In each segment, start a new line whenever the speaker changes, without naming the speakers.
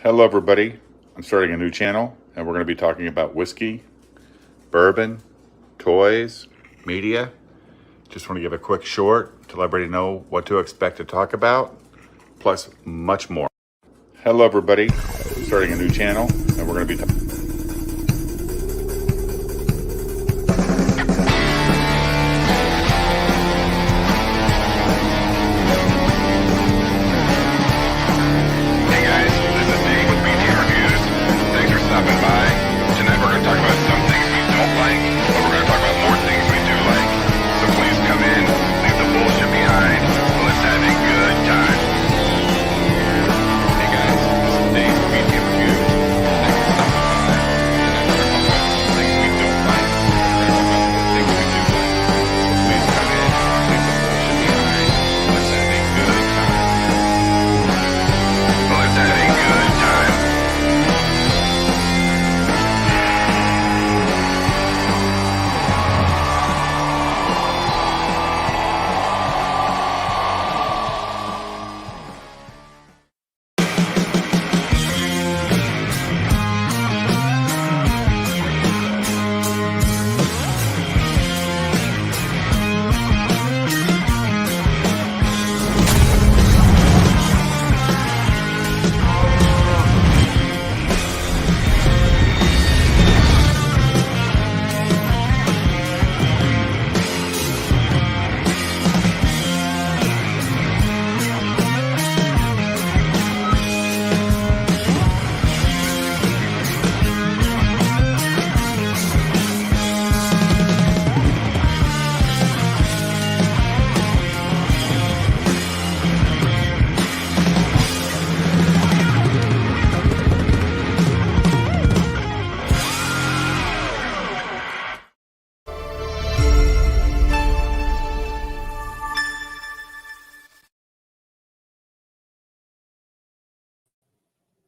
Hello everybody, I'm starting a new channel and we're going to be talking about whiskey, bourbon, toys, media. Just want to give a quick short to let everybody know what to expect to talk about, plus much more. Hello everybody, I'm starting a new channel and we're going to be talking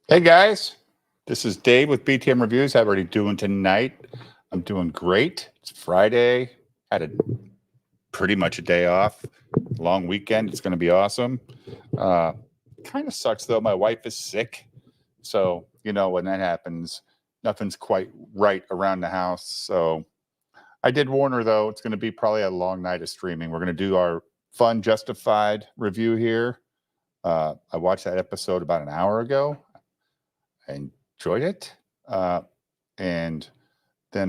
Hey guys, this is Dave with BTM Reviews. How are you doing tonight? I'm doing great. It's Friday. Had pretty much a day off. Long weekend. It's going to be awesome. Kind of sucks though. My wife is sick. So, you know, when that happens, nothing's quite right around the house. So I did warn her though, it's going to be probably a long night of streaming. We're going to do our fun Justified review here. I watched that episode about an hour ago. I enjoyed it. And then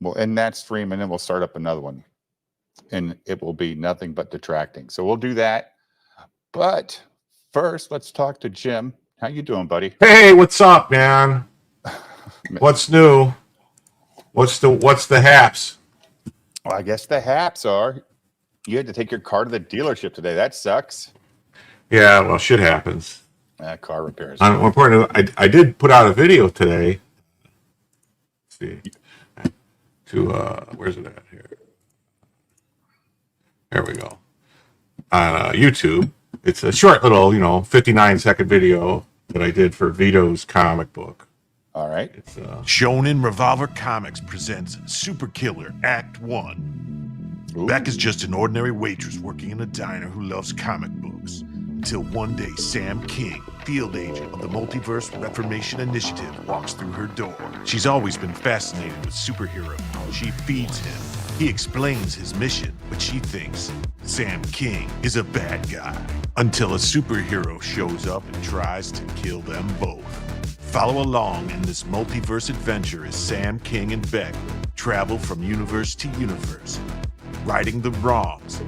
we'll end that stream and then we'll start up another one. And it will be nothing but detracting. So we'll do that. But first, let's talk to Jim. How you doing, buddy?
Hey, what's up, man? What's new? What's the haps?
Well, I guess the haps are you had to take your car to the dealership today. That sucks.
Yeah, well, shit happens.
Car repairs.
More important, I did put out a video today. Let's see. Where's it at here? There we go. On YouTube. It's a short little, 59-second video that I did for Vito's comic book.
All right.
It's
Shonen Revolver Comics presents Super Killer Act 1.
Ooh.
Beck is just an ordinary waitress working in a diner who loves comic books. Until one day, Sam King, field agent of the Multiverse Reformation Initiative, walks through her door. She's always been fascinated with superheroes. She feeds him. He explains his mission, but she thinks Sam King is a bad guy. Until a superhero shows up and tries to kill them both. Follow along in this multiverse adventure as Sam King and Beck travel from universe to universe, righting the wrongs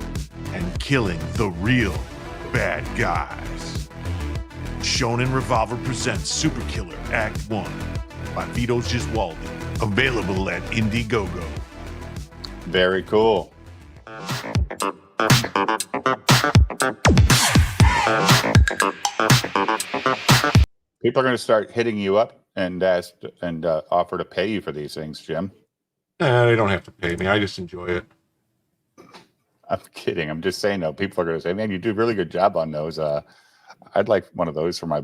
and killing the real bad guys. Shonen Revolver presents Super Killer Act 1 by Vito Giswaldi. Available at Indiegogo.
Very cool. People are going to start hitting you up and offer to pay you for these things, Jim.
They don't have to pay me. I just enjoy it.
I'm kidding. I'm just saying, though. People are going to say, "Man, you do a really good job on those." I'd like one of those for my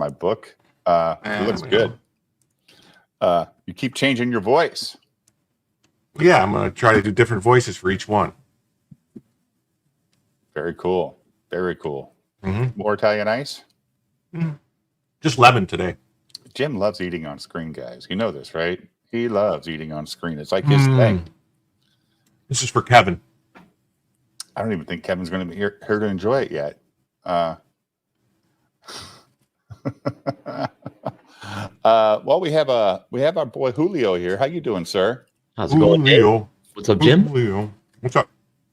book. It looks good. You keep changing your voice.
Yeah, I'm going to try to do different voices for each one.
Very cool. Very cool.
Mm-hmm.
More Italian ice?
Mm-hmm. Just lemon today.
Jim loves eating on screen, guys. You know this, right? He loves eating on screen. It's like his thing.
This is for Kevin.
I don't even think Kevin's going to be here to enjoy it yet. Well, we have our boy Julio here. How you doing, sir?
How's it going, Dave?
Julio.
What's up, Jim?
Julio. What's up?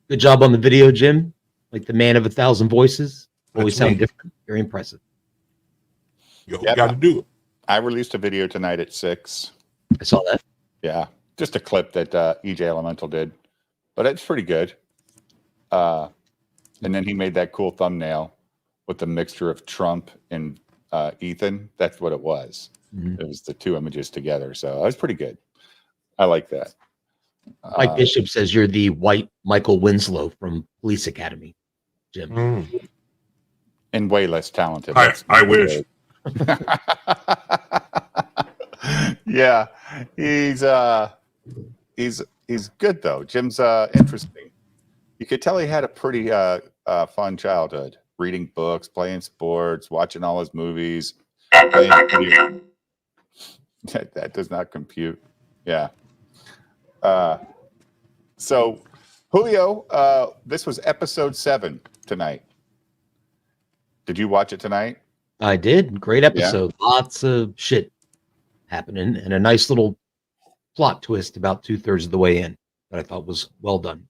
Good job on the video, Jim. Like the man of 1,000 voices. Always
That's me.
sound different. Very impressive.
You
Yep.
got to do it.
I released a video tonight at 6.
I saw that.
Yeah, just a clip that EJ Elemental did, but it's pretty good. And then he made that cool thumbnail with the mixture of Trump and Ethan. That's what it was.
Mhm.
It was the two images together. So it was pretty good. I like that.
Mike Bishop says you're the white Michael Winslow from Police Academy, Jim.
And way less talented.
I wish.
Yeah, he's good though. Jim's interesting. You could tell he had a pretty fun childhood, reading books, playing sports, watching all his movies. That does not compute. Yeah. So Julio, this was episode 7 tonight. Did you watch it tonight?
I did. Great episode. Lots of shit happening and a nice little plot twist about 2/3 of the way in that I thought was well done.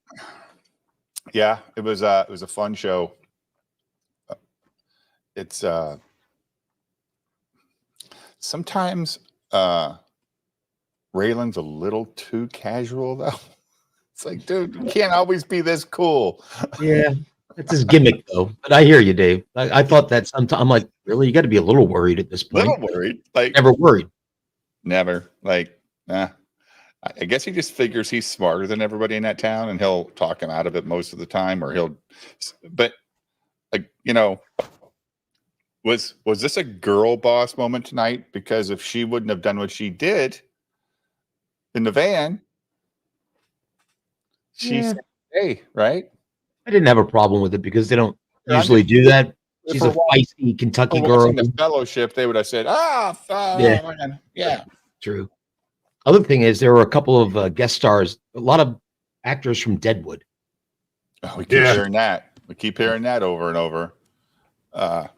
Yeah, it was a fun show. It's sometimes Raylan's a little too casual though. It's like, dude, you can't always be this cool.
Yeah, that's his gimmick though. But I hear you, Dave. I thought that sometimes I'm like, really, you got to be a little worried at this point.
Little worried, like
Never worried.
never. Like, I guess he just figures he's smarter than everybody in that town, and he'll talk him out of it most of the time, or he'll. But like, was this a girl boss moment tonight? Because if she wouldn't have done what she did in the van, she said, "Hey, right."
I didn't have a problem with it because they don't
I'm
usually do that.
If
She's
we're
a feisty Kentucky
For
girl.
watching the Fellowship, they would have said,
Yeah.
man. Yeah.
True. Other thing is there were a couple of guest stars, a lot of actors from Deadwood.
Oh, we keep hearing that. We keep hearing that over and over. I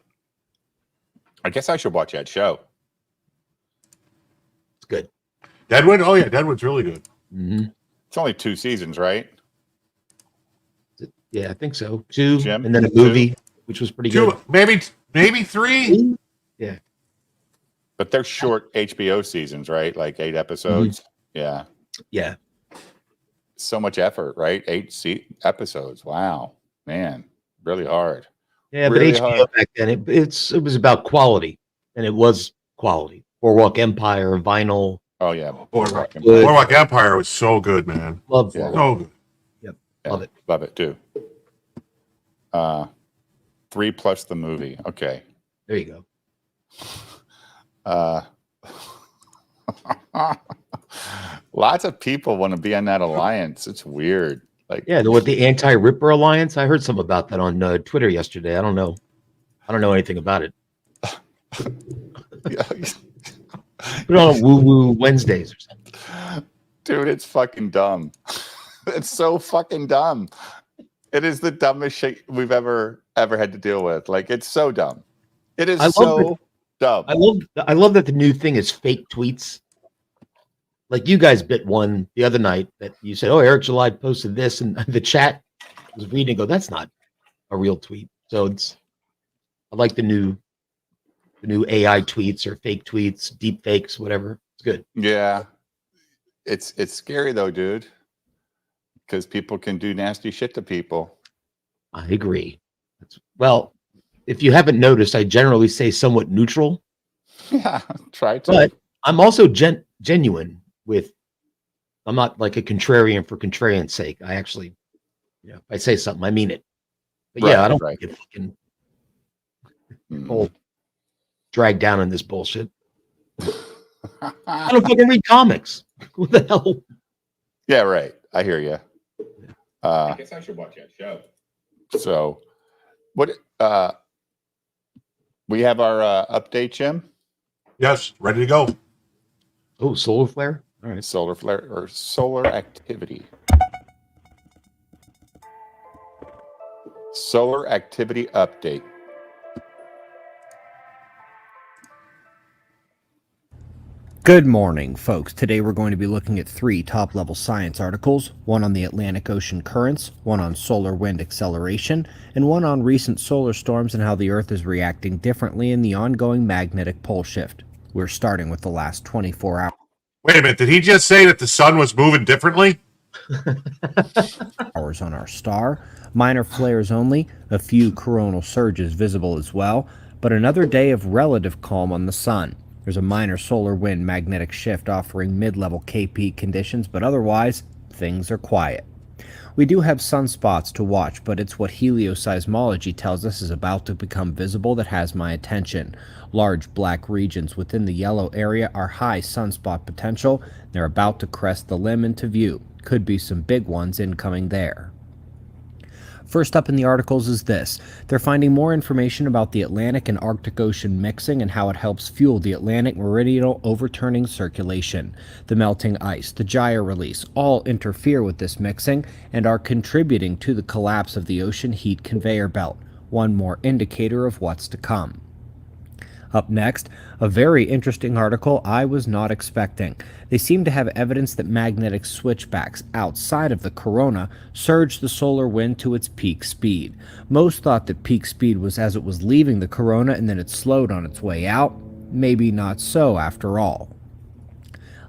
guess I should watch that show.
It's good.
Deadwood? Oh, yeah. Deadwood's really good.
Mm-hmm.
It's only 2 seasons, right?
Yeah, I think so. 2,
Jim?
and then a
2?
movie, which was pretty
2,
good.
maybe 3.
Yeah.
But they're short HBO seasons, right? Like 8 episodes. Yeah.
Yeah.
So much effort, right? 8 episodes. Wow. Man, really hard.
Yeah,
Really
but HBO
hard.
back then, it was about quality, and it was quality. Boardwalk Empire, Vinyl.
Oh, yeah.
Boardwalk
Empire.
Good.
Boardwalk Empire was so good, man.
Love
Yeah.
Boardwalk.
So good.
Yeah,
Love it.
Love it, too. 3 plus the movie. Okay.
There you go.
Lots of people want to be on that alliance. It's weird. Like,
Yeah, with the Anti-Ripper Alliance, I heard some about that on Twitter yesterday. I don't know anything about it. Put it on Woo Woo Wednesdays or something.
dude, it's fucking dumb. It's so fucking dumb. It is the dumbest shit we've ever had to deal with. Like, it's so dumb. It is so dumb.
I love that the new thing is fake tweets. Like you guys bit one the other night that you said, "Oh, Eric July posted this," and the chat was reading and go, "That's not a real tweet." So I like the new AI tweets or fake tweets, deep fakes, whatever. It's good.
Yeah. It's scary though, dude. Because people can do nasty shit to people.
I agree. Well, if you haven't noticed, I generally say somewhat neutral,
Yeah, try to.
but I'm also genuine with. I'm not like a contrarian for contrarian's sake. I actually, if I say something, I mean it. But yeah, I don't get fucking whole dragged down in this bullshit. I don't fucking read comics. What the hell?
Yeah, right. I hear you.
I guess I should watch that show.
So, what? We have our update, Jim.
Yes, ready to go.
Oh, solar flare. All right.
Solar flare or solar activity. Solar activity update.
Good morning, folks. Today we're going to be looking at 3 top-level science articles, one on the Atlantic Ocean currents, one on solar wind acceleration, and one on recent solar storms and how the Earth is reacting differently in the ongoing magnetic pole shift. We're starting with the last 24
Wait a minute. Did he just say that the sun was moving differently?
hours on our star, minor flares only, a few coronal surges visible as well, but another day of relative calm on the sun. There's a minor solar wind magnetic shift offering mid-level KP conditions, but otherwise, things are quiet. We do have sunspots to watch, but it's what helioseismology tells us is about to become visible that has my attention. Large black regions within the yellow area are high sunspot potential. They're about to crest the limb into view. Could be some big ones incoming there. First up in the articles is this. They're finding more information about the Atlantic and Arctic Ocean mixing and how it helps fuel the Atlantic meridional overturning circulation. The melting ice, the gyre release, all interfere with this mixing and are contributing to the collapse of the ocean heat conveyor belt. One more indicator of what's to come. Up next, a very interesting article I was not expecting. They seem to have evidence that magnetic switchbacks outside of the corona surged the solar wind to its peak speed. Most thought that peak speed was as it was leaving the corona and then it slowed on its way out. Maybe not so after all.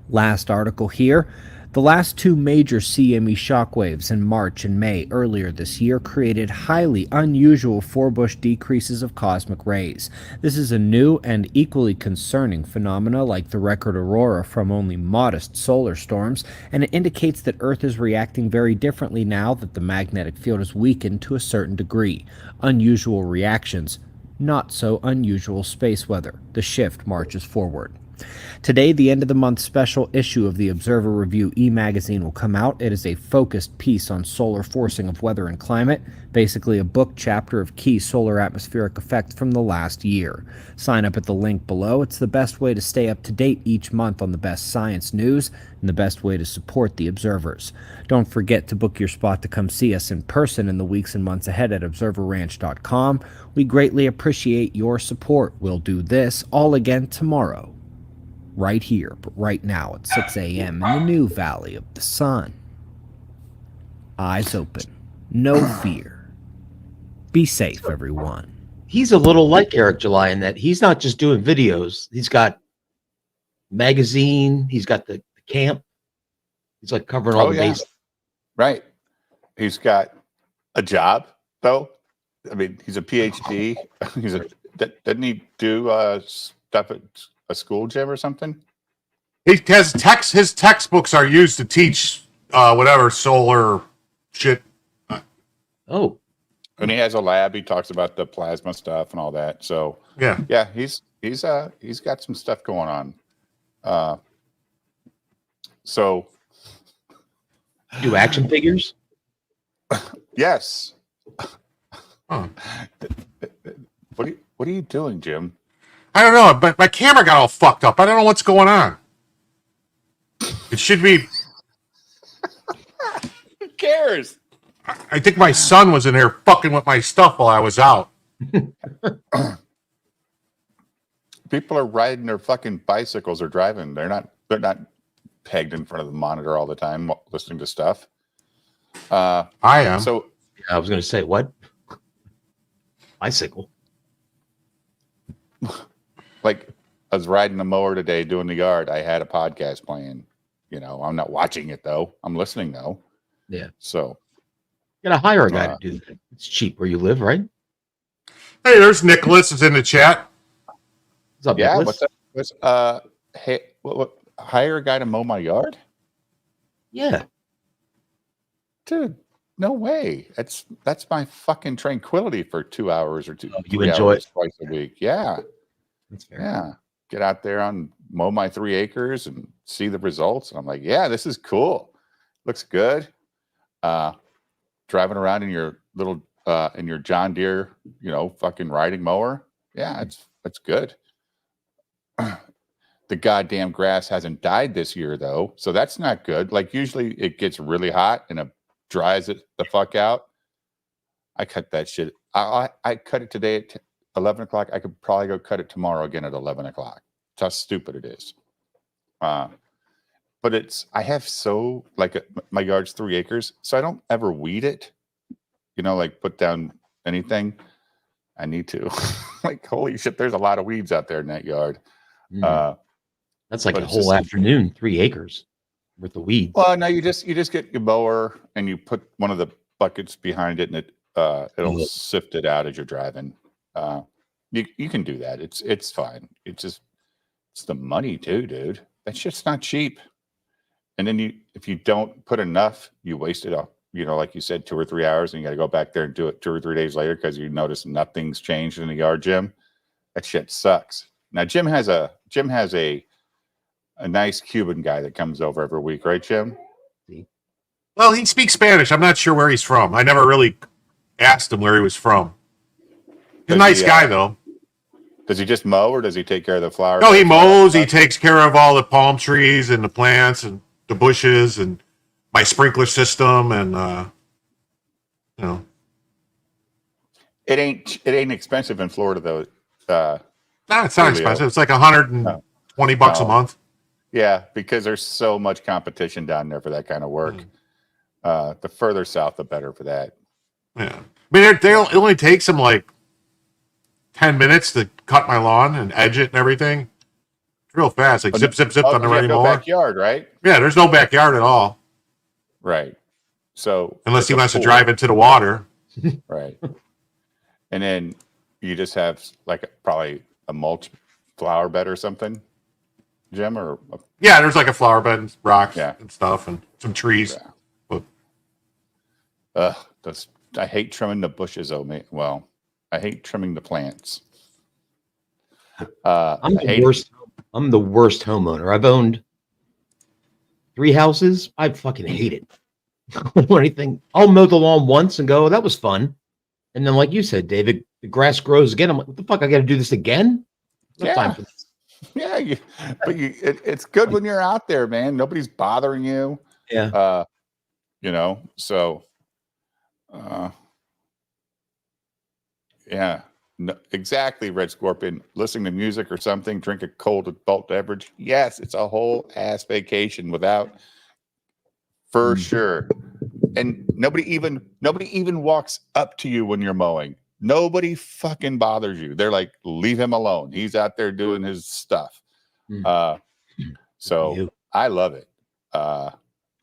Last article here. The last 2 major CME shockwaves in March and May earlier this year created highly unusual forebush decreases of cosmic rays. This is a new and equally concerning phenomena like the record aurora from only modest solar storms, and it indicates that Earth is reacting very differently now that the magnetic field is weakened to a certain degree. Unusual reactions, not so unusual space weather. The shift marches forward. Today, the end of the month special issue of the Observer Review e-magazine will come out. It is a focused piece on solar forcing of weather and climate, basically a book chapter of key solar atmospheric effects from the last year. Sign up at the link below. It's the best way to stay up to date each month on the best science news and the best way to support the observers. Don't forget to book your spot to come see us in person in the weeks and months ahead at observerranch.com. We greatly appreciate your support. We'll do this all again tomorrow. Right here, but right now at 6 a.m. in the new Valley of the Sun. Eyes open. No fear. Be safe, everyone.
He's a little like Eric July in that he's not just doing videos. He's got magazine. He's got the camp. He's like covering all the bases.
Right. He's got a job, though. I mean, he's a PhD. Doesn't he do stuff at a school gym or something?
He has his textbooks are used to teach whatever solar shit.
Oh,
And he has a lab. He talks about the plasma stuff and all that. So yeah, he's got some stuff going on. So
do action figures?
Yes.
Huh.
What are you doing, Jim?
I don't know, but my camera got all fucked up. I don't know what's going on. It should be.
Who cares?
I think my son was in there fucking with my stuff while I was out.
People are riding their fucking bicycles or driving. They're not pegged in front of the monitor all the time listening to stuff.
I am.
So
I was going to say, what? Bicycle.
like I was riding a mower today doing the yard. I had a podcast playing. You know, I'm not watching it though. I'm listening though.
Yeah.
So
You got to hire a guy to do that. It's cheap where you live, right?
Hey, there's Nicholas is in the chat.
What's up,
yeah,
Nicholas?
what's up? Hey, what, hire a guy to mow my yard?
Yeah.
Dude, no way. That's my fucking tranquility for 2 hours or two.
Oh, you
3
enjoy
hours
it?
twice a week. Yeah.
That's fair.
Yeah. Get out there and mow my 3 acres and see the results. And I'm like, yeah, this is cool. Looks good. Driving around in your little in your John Deere, fucking riding mower. Yeah, it's good. the goddamn grass hasn't died this year though, so that's not good. Like usually it gets really hot and it dries it the fuck out. I cut that shit. I cut it today at 11 o'clock. I could probably go cut it tomorrow again at 11 o'clock. That's how stupid it is. But I have my yard's 3 acres, so I don't ever weed it. You know, like put down anything. I need to. Like, holy shit, there's a lot of weeds out there in that yard.
That's like a whole afternoon, 3 acres worth of weeds.
Well, no, you just get your mower and you put one of the buckets behind it, and it'll sift it out as you're driving. You can do that. It's fine. It's the money too, dude. That shit's not cheap. And then if you don't put enough, you waste it up. You know, like you said, 2 or 3 hours, and you got to go back there and do it 2 or 3 days later because you notice nothing's changed in the yard, Jim. That shit sucks. Now, Jim has a nice Cuban guy that comes over every week, right, Jim?
Well, he speaks Spanish. I'm not sure where he's from. I never really asked him where he was from. He's a nice guy, though.
Does he just mow, or does he take care of the flowers?
No, he mows. He takes care of all the palm trees and the plants and the bushes and my sprinkler system, and you know,
it ain't expensive in Florida though.
No, it's not expensive. It's like $120 a month.
Yeah, because there's so much competition down there for that kind of work. The further south, the better for that.
Yeah, I mean, it only takes them like 10 minutes to cut my lawn and edge it and everything. It's real fast, like zip on the running mower.
Backyard, right?
Yeah, there's no backyard at all.
Right. So
unless he wants to drive into the water.
Right. And then you just have like probably a mulch flower bed or something, Jim, or
yeah, there's like a flower bed and rocks and stuff and some trees.
Yeah. I hate trimming the bushes, well, I hate trimming the plants.
I'm the worst homeowner. I've owned 3 houses. I fucking hate it. I don't do anything. I'll mow the lawn once and go, that was fun. And then, like you said, David, the grass grows again. I'm like, what the fuck? I got to do this again?
Yeah. Time for this. Yeah. It's good when you're out there, man. Nobody's bothering you.
Yeah.
You know, so, yeah. No, exactly, Red Scorpion. Listening to music or something, drink a cold adult beverage. Yes, it's a whole ass vacation for sure. And nobody even walks up to you when you're mowing. Nobody fucking bothers you. They're like, leave him alone. He's out there doing his stuff. So I love it. I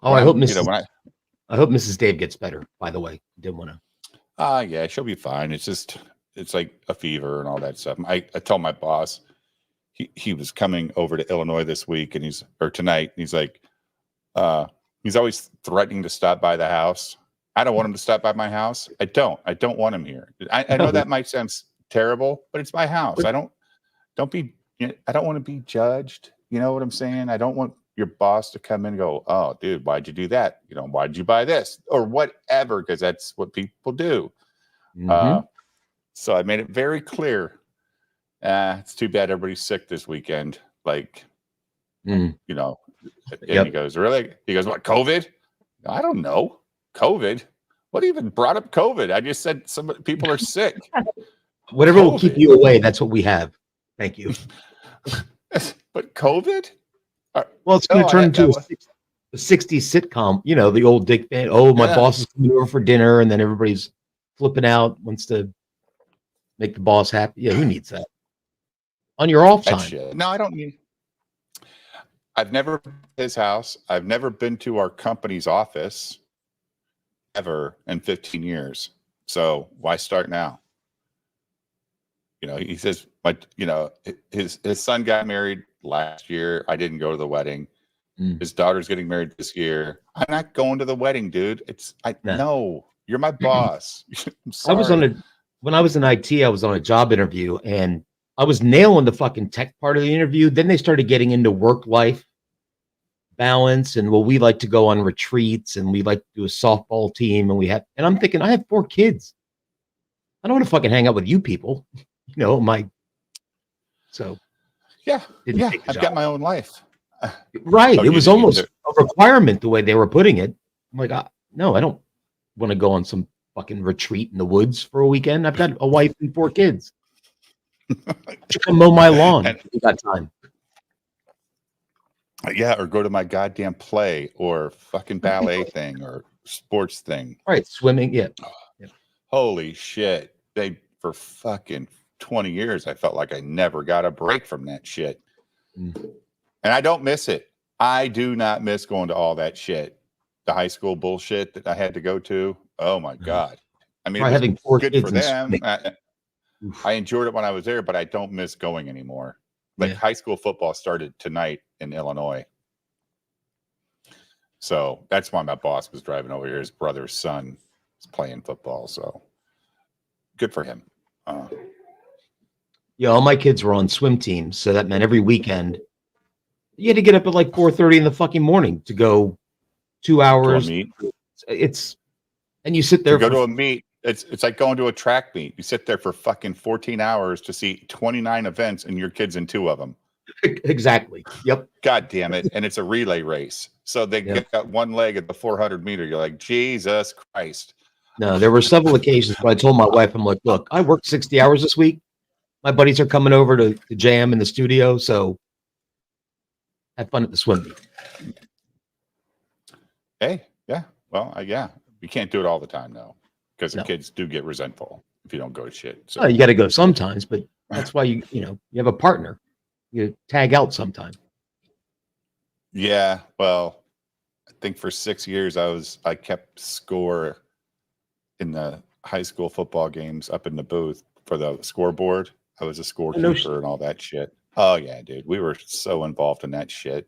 hope Mrs. Dave gets better, by the way. Didn't want to.
Yeah, she'll be fine. It's like a fever and all that stuff. I told my boss he was coming over to Illinois this week tonight. And he's like, he's always threatening to stop by the house. I don't want him to stop by my house. I don't want him here. I know that might sound terrible, but it's my house. I don't want to be judged. You know what I'm saying? I don't want your boss to come in and go, oh, dude, why'd you do that? You know, why'd you buy this or whatever? Because that's what people do. So I made it very clear. It's too bad everybody's sick this weekend. Like, you know, and he goes, really? He goes, what, COVID? I don't know. COVID? What even brought up COVID? I just said some people are sick.
Whatever will keep you away, that's what we have. Thank you.
But COVID?
Well, it's going to turn into a 60s sitcom. You know, the old Dick Van. Oh, my boss is coming over for dinner, and then everybody's flipping out, wants to make the boss happy. Yeah, who needs that? On your off time.
No, I don't need. I've never been to his house. I've never been to our company's office ever in 15 years. So why start now? You know, he says, his son got married last year. I didn't go to the wedding. His daughter's getting married this year. I'm not going to the wedding, dude. No, you're my boss. I'm sorry.
When I was in IT, I was on a job interview and I was nailing the fucking tech part of the interview. Then they started getting into work-life balance and, well, we like to go on retreats and we like to do a softball team and I'm thinking, I have 4 kids. I don't want to fucking hang out with you people. You know,
Yeah,
Didn't
yeah.
take the
I've
job.
got my own life.
Right.
Oh,
It was almost a requirement the way they were putting it. I'm like, no, I don't want to go on some fucking retreat in the woods for a weekend. I've got a wife and 4 kids. You can mow my lawn if you got time.
Yeah, or go to my goddamn play or fucking ballet thing or sports thing.
Right. Swimming. Yeah.
Holy shit. For fucking 20 years, I felt like I never got a break from that shit.
Mm.
And I don't miss it. I do not miss going to all that shit. The high school bullshit that I had to go to. Oh my God. I mean, it was
having 4
good
kids
for
and
them.
swimming.
I enjoyed it when I was there, but I don't miss going anymore. Like high school football started tonight in Illinois. So that's why my boss was driving over here. His brother's son is playing football. So good for him.
Yeah, all my kids were on swim teams, so that meant every weekend you had to get up at like 4:30 in the fucking morning to go 2 hours.
To a meet.
And you sit there.
To go to a meet. It's like going to a track meet. You sit there for fucking 14 hours to see 29 events, and your kid's in 2 of them.
Exactly. Yep.
God damn it! And it's a relay race, so they got one leg at the 400 meter. You're like, Jesus Christ.
No, there were several occasions where I told my wife, I'm like, look, I worked 60 hours this week. My buddies are coming over to jam in the studio, so have fun at the swim meet.
Hey, yeah. Well, yeah. You can't do it all the time, though, because the kids do get resentful if you don't go to shit. So
you got to go sometimes, but that's why you have a partner. You tag out sometime.
Yeah. Well, I think for 6 years I kept score in the high school football games up in the booth for the scoreboard. I was a scorekeeper and all that shit. Oh yeah, dude. We were so involved in that shit.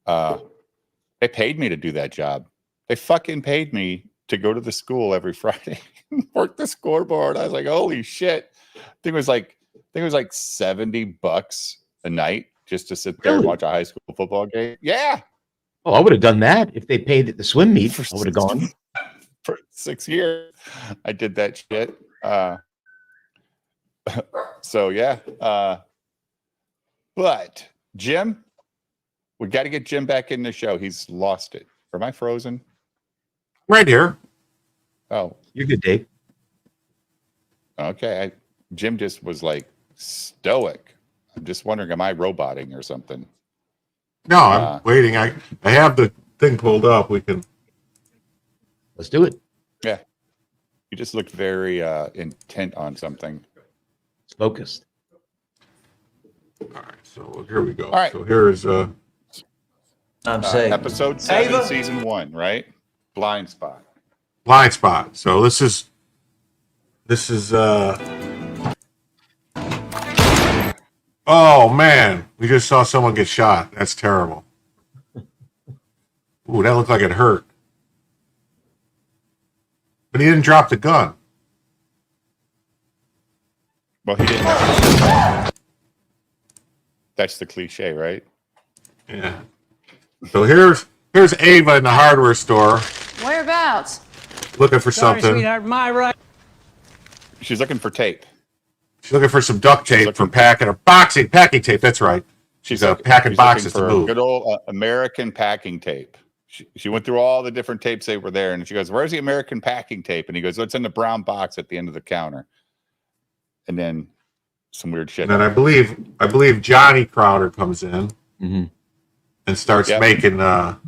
They paid me to do that job. They fucking paid me to go to the school every Friday and work the scoreboard. I was like, holy shit. I think it was like $70 a night just to sit there and watch a high school football game. Yeah.
Oh, I would have done that if they paid at the swim meet. I would have gone.
For 6 years, I did that shit. So yeah. But Jim, we got to get Jim back in the show. He's lost it. Am I frozen?
Right here.
Oh,
you're good, Dave.
Okay. Jim just was like stoic. I'm just wondering, am I roboting or something?
No, I'm waiting. I have the thing pulled up.
Let's do it.
Yeah. You just looked very intent on something.
It's focused.
All right, so here we go.
All right.
So here's
I'm saying
episode 7,
Ava?
season 1, right? Blind Spot.
Blind Spot. So this is oh man, we just saw someone get shot. That's terrible. Ooh, that looked like it hurt. But he didn't drop the gun.
Well, he didn't know. That's the cliche, right?
Yeah. So here's Ava in the hardware store
Whereabouts?
looking for
sorry,
something.
sweetheart, my right.
She's looking for tape.
She's looking for some duct tape for packing tape. That's right. She's packing boxes to move.
Good old American packing tape. She went through all the different tapes that were there, and she goes, "Where's the American packing tape?" And he goes, "Oh, it's in the brown box at the end of the counter." And then some weird shit.
And then I believe Johnny Crowder comes in and starts making not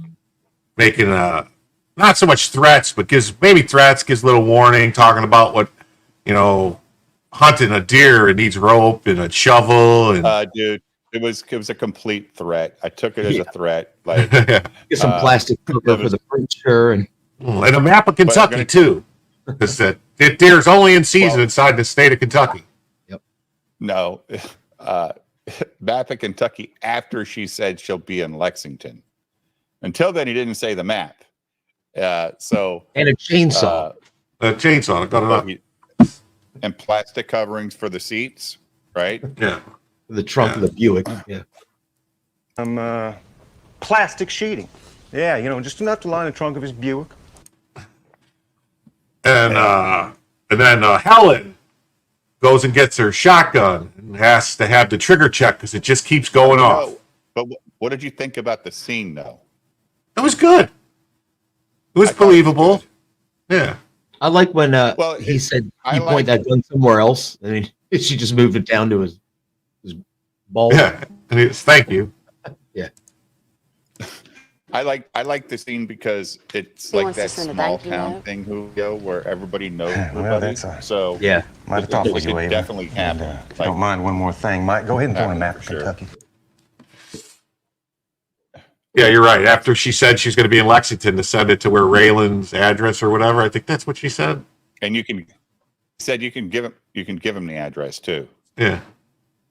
so much threats, but gives a little warning, talking about what, hunting a deer, it needs rope and a shovel and
dude, it was a complete threat. I took it as a threat. Like
Get some plastic cover for the furniture and
a map of Kentucky too. Because that deer's only in season inside the state of Kentucky.
Yep.
No. Map of Kentucky after she said she'll be in Lexington. Until then, he didn't say the map.
and a chainsaw.
A chainsaw. I got it up.
And plastic coverings for the seats, right?
Yeah.
The trunk of the Buick. Yeah.
Plastic sheeting. Yeah, just enough to line the trunk of his Buick.
And then Helen goes and gets her shotgun. and has to have the trigger check because it just keeps going off.
But what did you think about the scene, though?
It was good. It was believable. Yeah.
I like when
Well,
he said
I
he pointed that gun somewhere else. I mean, she just moved it down to his balls.
Yeah. And it's thank you.
Yeah.
I like the scene because it's like that small town thing, Julio, where everybody knows everybody. So
yeah,
Might have thought
it
with you,
could
Abe.
definitely happen.
If you don't mind one more thing, Mike, go ahead and throw in a map for
Sure.
Kentucky.
Yeah, you're right. After she said she's going to be in Lexington to send it to where Raylan's address or whatever, I think that's what she said.
And you can give him the address too.
Yeah.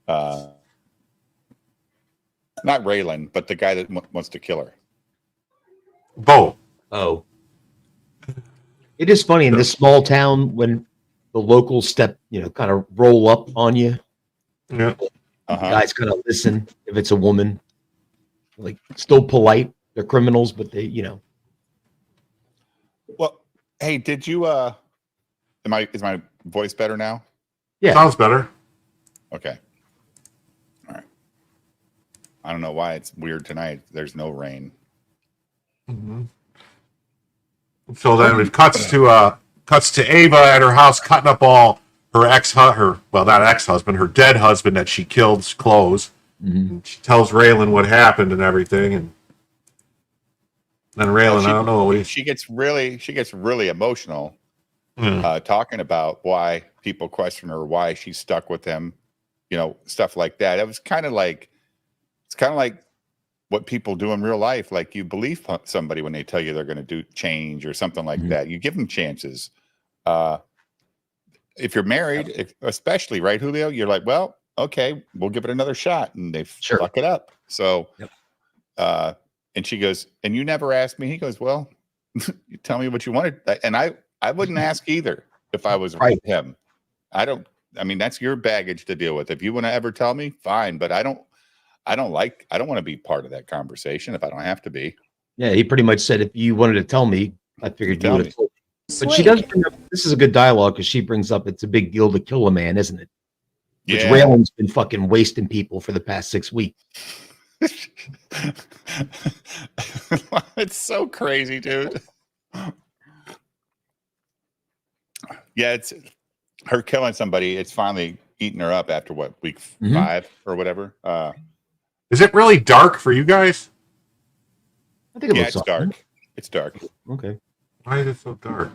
Not Raylan, but the guy that wants to kill her.
Bo.
Oh, it is funny in this small town when the locals kind of roll up on you.
Yeah.
Guys kind of listen if it's a woman, like still polite. They're criminals, but they,
Well, hey, did you? Is my voice better now?
Yeah,
Sounds better.
Okay. All right. I don't know why it's weird tonight. There's no rain.
Mm-hmm. So then it cuts to Ava at her house cutting up all her not ex-husband, her dead husband that she killed's clothes.
Mm-hmm.
She tells Raylan what happened and everything, and then Raylan, I don't know.
She gets really emotional,
Mm.
talking about why people question her, why she's stuck with him, stuff like that. It was kind of like what people do in real life. Like you believe somebody when they tell you they're going to do change or something like that. You give them chances. If you're married, especially, right, Julio, you're like, well, okay, we'll give it another shot, and they fuck it up. So, and she goes, and you never asked me. He goes, well, you tell me what you wanted, and I wouldn't ask either if I was with him. I mean, that's your baggage to deal with. If you want to ever tell me, fine, but I don't want to be part of that conversation if I don't have to be.
Yeah, he pretty much said if you wanted to tell me, I figured you would have told me.
Sweet.
But she does bring up, this is a good dialogue because she brings up it's a big deal to kill a man, isn't it? Which
Yeah.
Raylan's been fucking wasting people for the past 6 weeks.
It's so crazy, dude. Yeah, it's her killing somebody. It's finally eating her up after week 5 or whatever.
Is it really dark for you guys?
I think
it's dark. It's dark.
Okay.
Why is it so dark?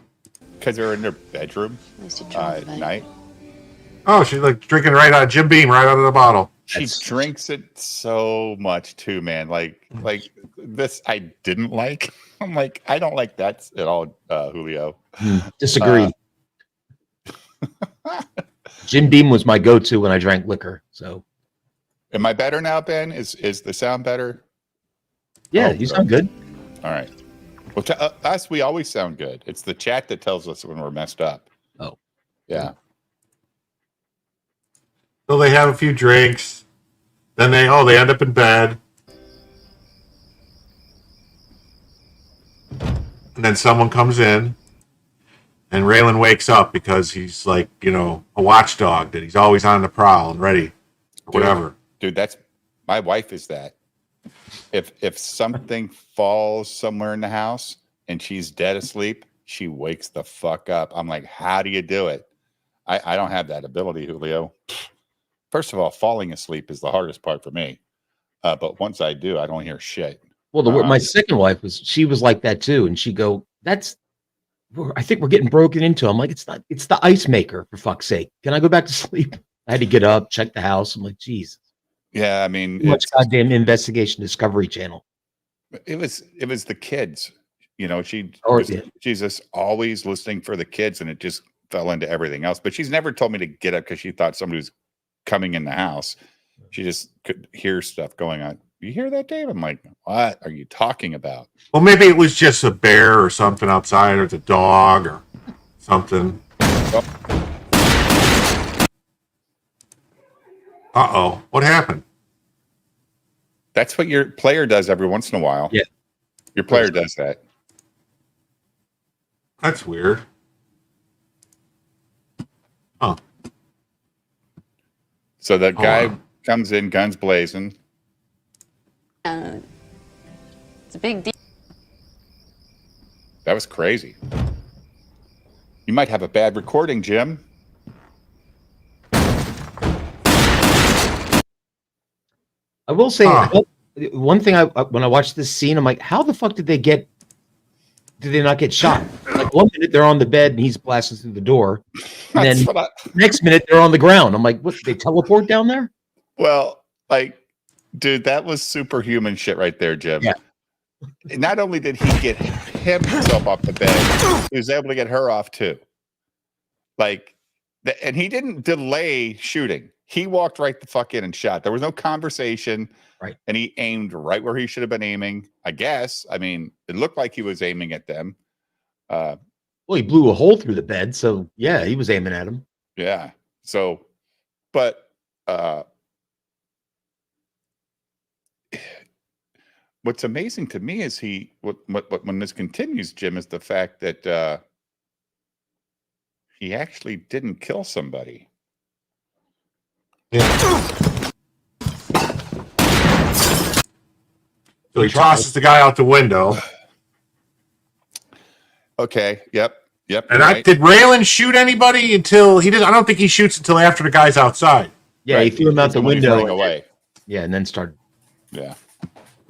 Because they're in their bedroom at night.
Oh, she's like drinking right out of Jim Beam, right out of the bottle.
She drinks it so much too, man. Like this, I didn't like. I'm like, I don't like that at all, Julio.
Disagree. Jim Beam was my go-to when I drank liquor. So,
am I better now, Ben? Is the sound better?
Yeah, you sound good.
All right. Well, to us, we always sound good. It's the chat that tells us when we're messed up.
Oh,
yeah.
So they have a few drinks. Then they end up in bed. And then someone comes in. And Raylan wakes up because he's like, a watchdog that he's always on the prowl and ready or whatever.
Dude, that's my wife is that. If something falls somewhere in the house and she's dead asleep, she wakes the fuck up. I'm like, how do you do it? I don't have that ability, Julio. First of all, falling asleep is the hardest part for me. But once I do, I don't hear shit.
Well, my second wife she was like that too, and she go, I think we're getting broken into. I'm like, it's the ice maker, for fuck's sake. Can I go back to sleep? I had to get up, check the house. I'm like, Jesus.
Yeah, I mean,
too much goddamn investigation Discovery Channel.
It was the kids. She's just always listening for the kids, and it just fell into everything else. But she's never told me to get up because she thought somebody was coming in the house. She just could hear stuff going on. You hear that, Dave? I'm like, what are you talking about?
Well, maybe it was just a bear or something outside, or the dog or something. Uh-oh. What happened?
That's what your player does every once in a while.
Yeah.
Your player does that.
That's weird. Oh.
So the guy
wow.
comes in, guns blazing.
It's a big deal.
That was crazy. You might have a bad recording, Jim.
I will say
Huh.
one thing. When I watched this scene, I'm like, how the fuck did they not get shot? Like, one minute they're on the bed and he's blasting through the door, and then
That's what I,
next minute they're on the ground. I'm like, what? They teleport down there?
well, like, dude, that was superhuman shit right there, Jim.
Yeah.
Not only did he get himself off the bed, he was able to get her off too. Like, and he didn't delay shooting. He walked right the fuck in and shot. There was no conversation.
Right.
And he aimed right where he should have been aiming, I guess. I mean, it looked like he was aiming at them.
Well, he blew a hole through the bed, so yeah, he was aiming at him.
Yeah. So, but what's amazing to me is when this continues, Jim, is the fact that he actually didn't kill somebody.
Yeah. So he tosses the guy out the window.
Okay. Yep.
And
right.
did Raylan shoot anybody until he did? I don't think he shoots until after the guy's outside.
Yeah,
Right.
he threw him out the
When he's
window.
running away.
Yeah, and then started
Yeah.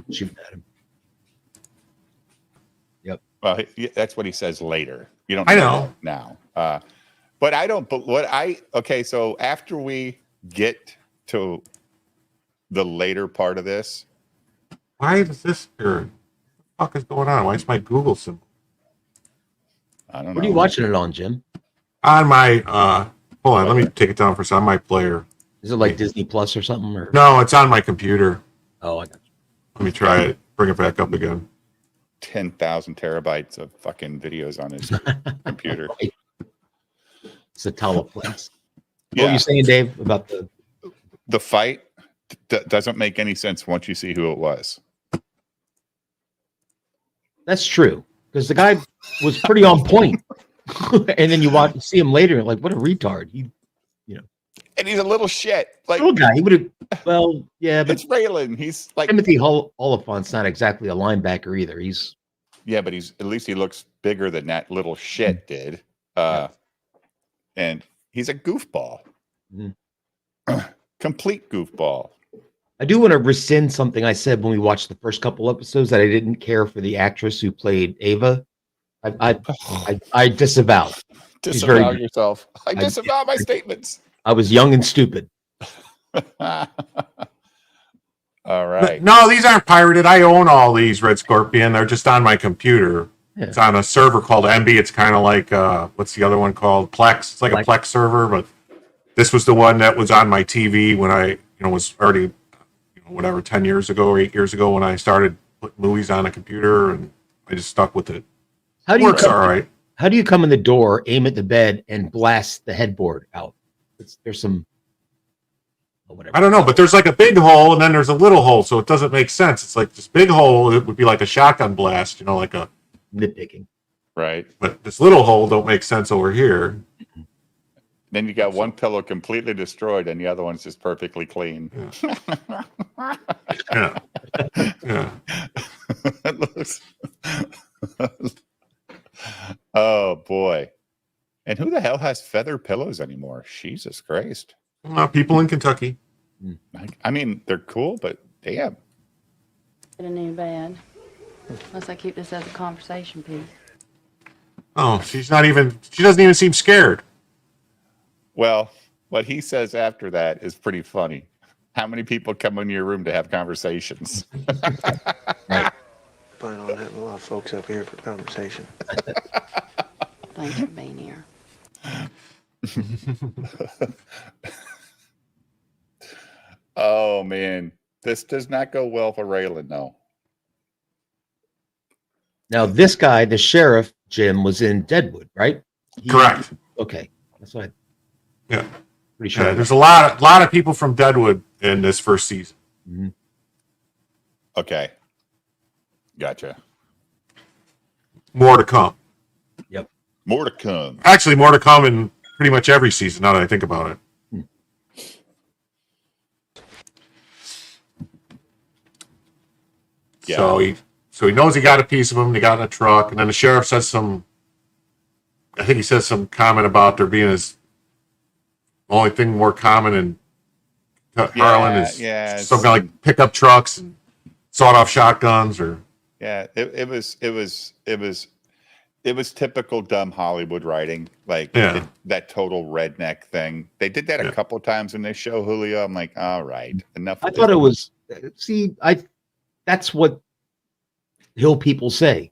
shooting at him.
Well, that's what he says later. You don't.
I know.
that now. But I don't. But okay. So after we get to the later part of this,
Why is this here? What the fuck is going on? Why is my Google symbol
I don't know.
What are you watching it on, Jim?
on my? Hold on, let me take it down for a second. On my player.
Is it like Disney Plus or something? Or
No, it's on my computer.
oh, I got you.
Let me try it. Bring it back up again.
10,000 terabytes of fucking videos on his computer.
It's a Teleplex. What
Yeah.
were you saying, Dave, about
The fight doesn't make any sense once you see who it was.
That's true, because the guy was pretty on point. And then you see him later, and like, what a retard.
And he's a little shit. Like,
Little guy. He would have. Well, yeah, but
it's Raylan. He's like,
Timothy Oliphant's not exactly a linebacker either. He's
yeah, but at least he looks bigger than that little shit did. And he's a goofball. Complete goofball.
I do want to rescind something I said when we watched the first couple episodes, that I didn't care for the actress who played Ava. I disavow.
Disavow yourself. I disavow my statements.
I was young and stupid.
All right.
No, these aren't pirated. I own all these, Red Scorpion. They're just on my computer.
Yeah.
It's on a server called MB. It's kind of like what's the other one called? Plex. It's like a Plex server, but this was the one that was on my TV when I, was already, whatever, 10 years ago or 8 years ago when I started putting movies on a computer, and I just stuck with it.
How do you
Works all right.
How do you come in the door, aim at the bed, and blast the headboard out? There's some, whatever.
I don't know, but there's like a big hole and then there's a little hole, so it doesn't make sense. It's like this big hole, it would be like a shotgun blast, like a
Nitpicking.
Right.
But this little hole don't make sense over here.
Then you got one pillow completely destroyed and the other one's just perfectly clean.
Yeah. Yeah.
It looks... Oh boy. And who the hell has feather pillows anymore? Jesus Christ.
People in Kentucky.
I mean, they're cool, but damn.
Get a new bed. Unless I keep this as a conversation piece.
Oh, she doesn't even seem scared.
Well, what he says after that is pretty funny. How many people come in your room to have conversations?
Plan on having a lot of folks up here for conversation.
Thanks for being here.
Oh man, this does not go well for Raylan, no.
Now, this guy, the sheriff, Jim, was in Deadwood, right?
Correct.
Okay, that's what.
Yeah.
Pretty sure.
Yeah, there's a lot of people from Deadwood in this first season.
Mm-hmm.
Okay. Gotcha.
More to come.
Yep.
More to come.
Actually, more to come in pretty much every season, now that I think about it.
Yeah.
So he knows he got a piece of him. They got in a truck, and then the sheriff says I think he says some comment about there being his only thing more common in Harlan is some kind of like pickup trucks and sawed-off shotguns, or
it was typical dumb Hollywood writing, like that total redneck thing. They did that a couple of times in this show, Julio. I'm like, all right, enough.
I thought it was. That's what Hill people say.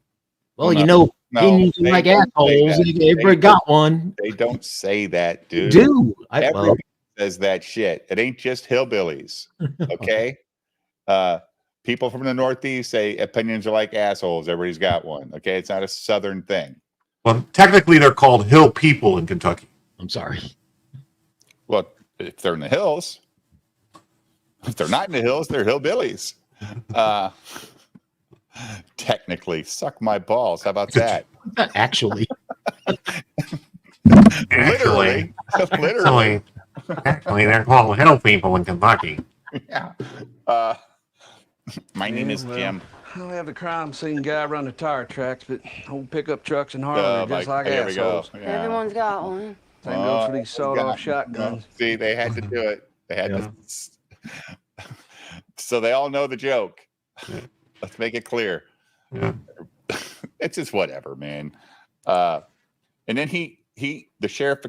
Well, opinions are like assholes. Everybody got one.
They don't say that, dude.
Do
everybody says that shit? It ain't just hillbillies, okay? People from the Northeast say opinions are like assholes. Everybody's got one, okay? It's not a Southern thing.
Well, technically, they're called Hill people in Kentucky.
I'm sorry.
Well, if they're in the hills, if they're not in the hills, they're hillbillies. Technically, suck my balls. How about that?
Actually.
Literally.
Actually, they're called Hill people in Kentucky.
Yeah. My name is Jim.
I'll have the crime scene guy run the tire tracks, but old pickup trucks in Harlan are just like assholes.
Yeah.
Everyone's got one.
Same goes for these sawed-off shotguns.
See, they had to do it. They had to. So they all know the joke. Let's make it clear.
Yeah.
It's just whatever, man. And then the sheriff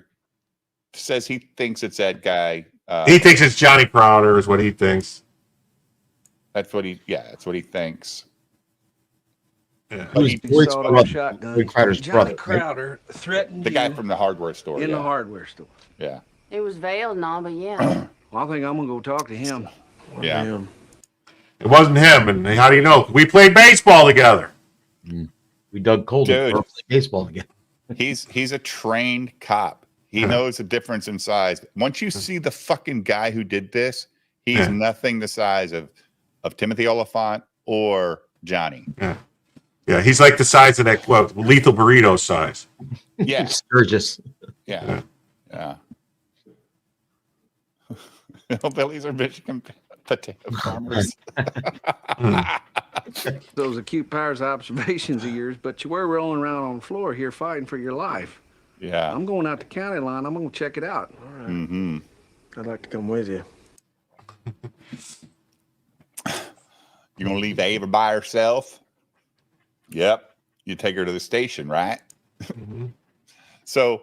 says he thinks it's that guy.
He thinks it's Johnny Crowder is what he thinks.
That's what he thinks.
Yeah.
Johnny Crowder threatened
the guy from the hardware store.
In the hardware store.
Yeah.
It was veiled and all, but yeah.
Well, I think I'm gonna go talk to him.
Yeah.
It wasn't him, and how do you know? We played baseball together.
We dug cold baseball together.
He's a trained cop. He knows the difference in size. Once you see the fucking guy who did this, he's nothing the size of Timothy Oliphant or Johnny.
Yeah, he's like the size of that Lethal Burrito size.
Yeah.
Sturgis.
Yeah. Hillbillies are Michigan potato farmers.
Those acute powers observations of yours, but you were rolling around on the floor here fighting for your life.
Yeah.
I'm going out the county line. I'm going to check it out.
All right. Mm-hmm. I'd like to come with you.
You gonna leave Ava by herself? Yep. You take her to the station, right?
Mm-hmm.
So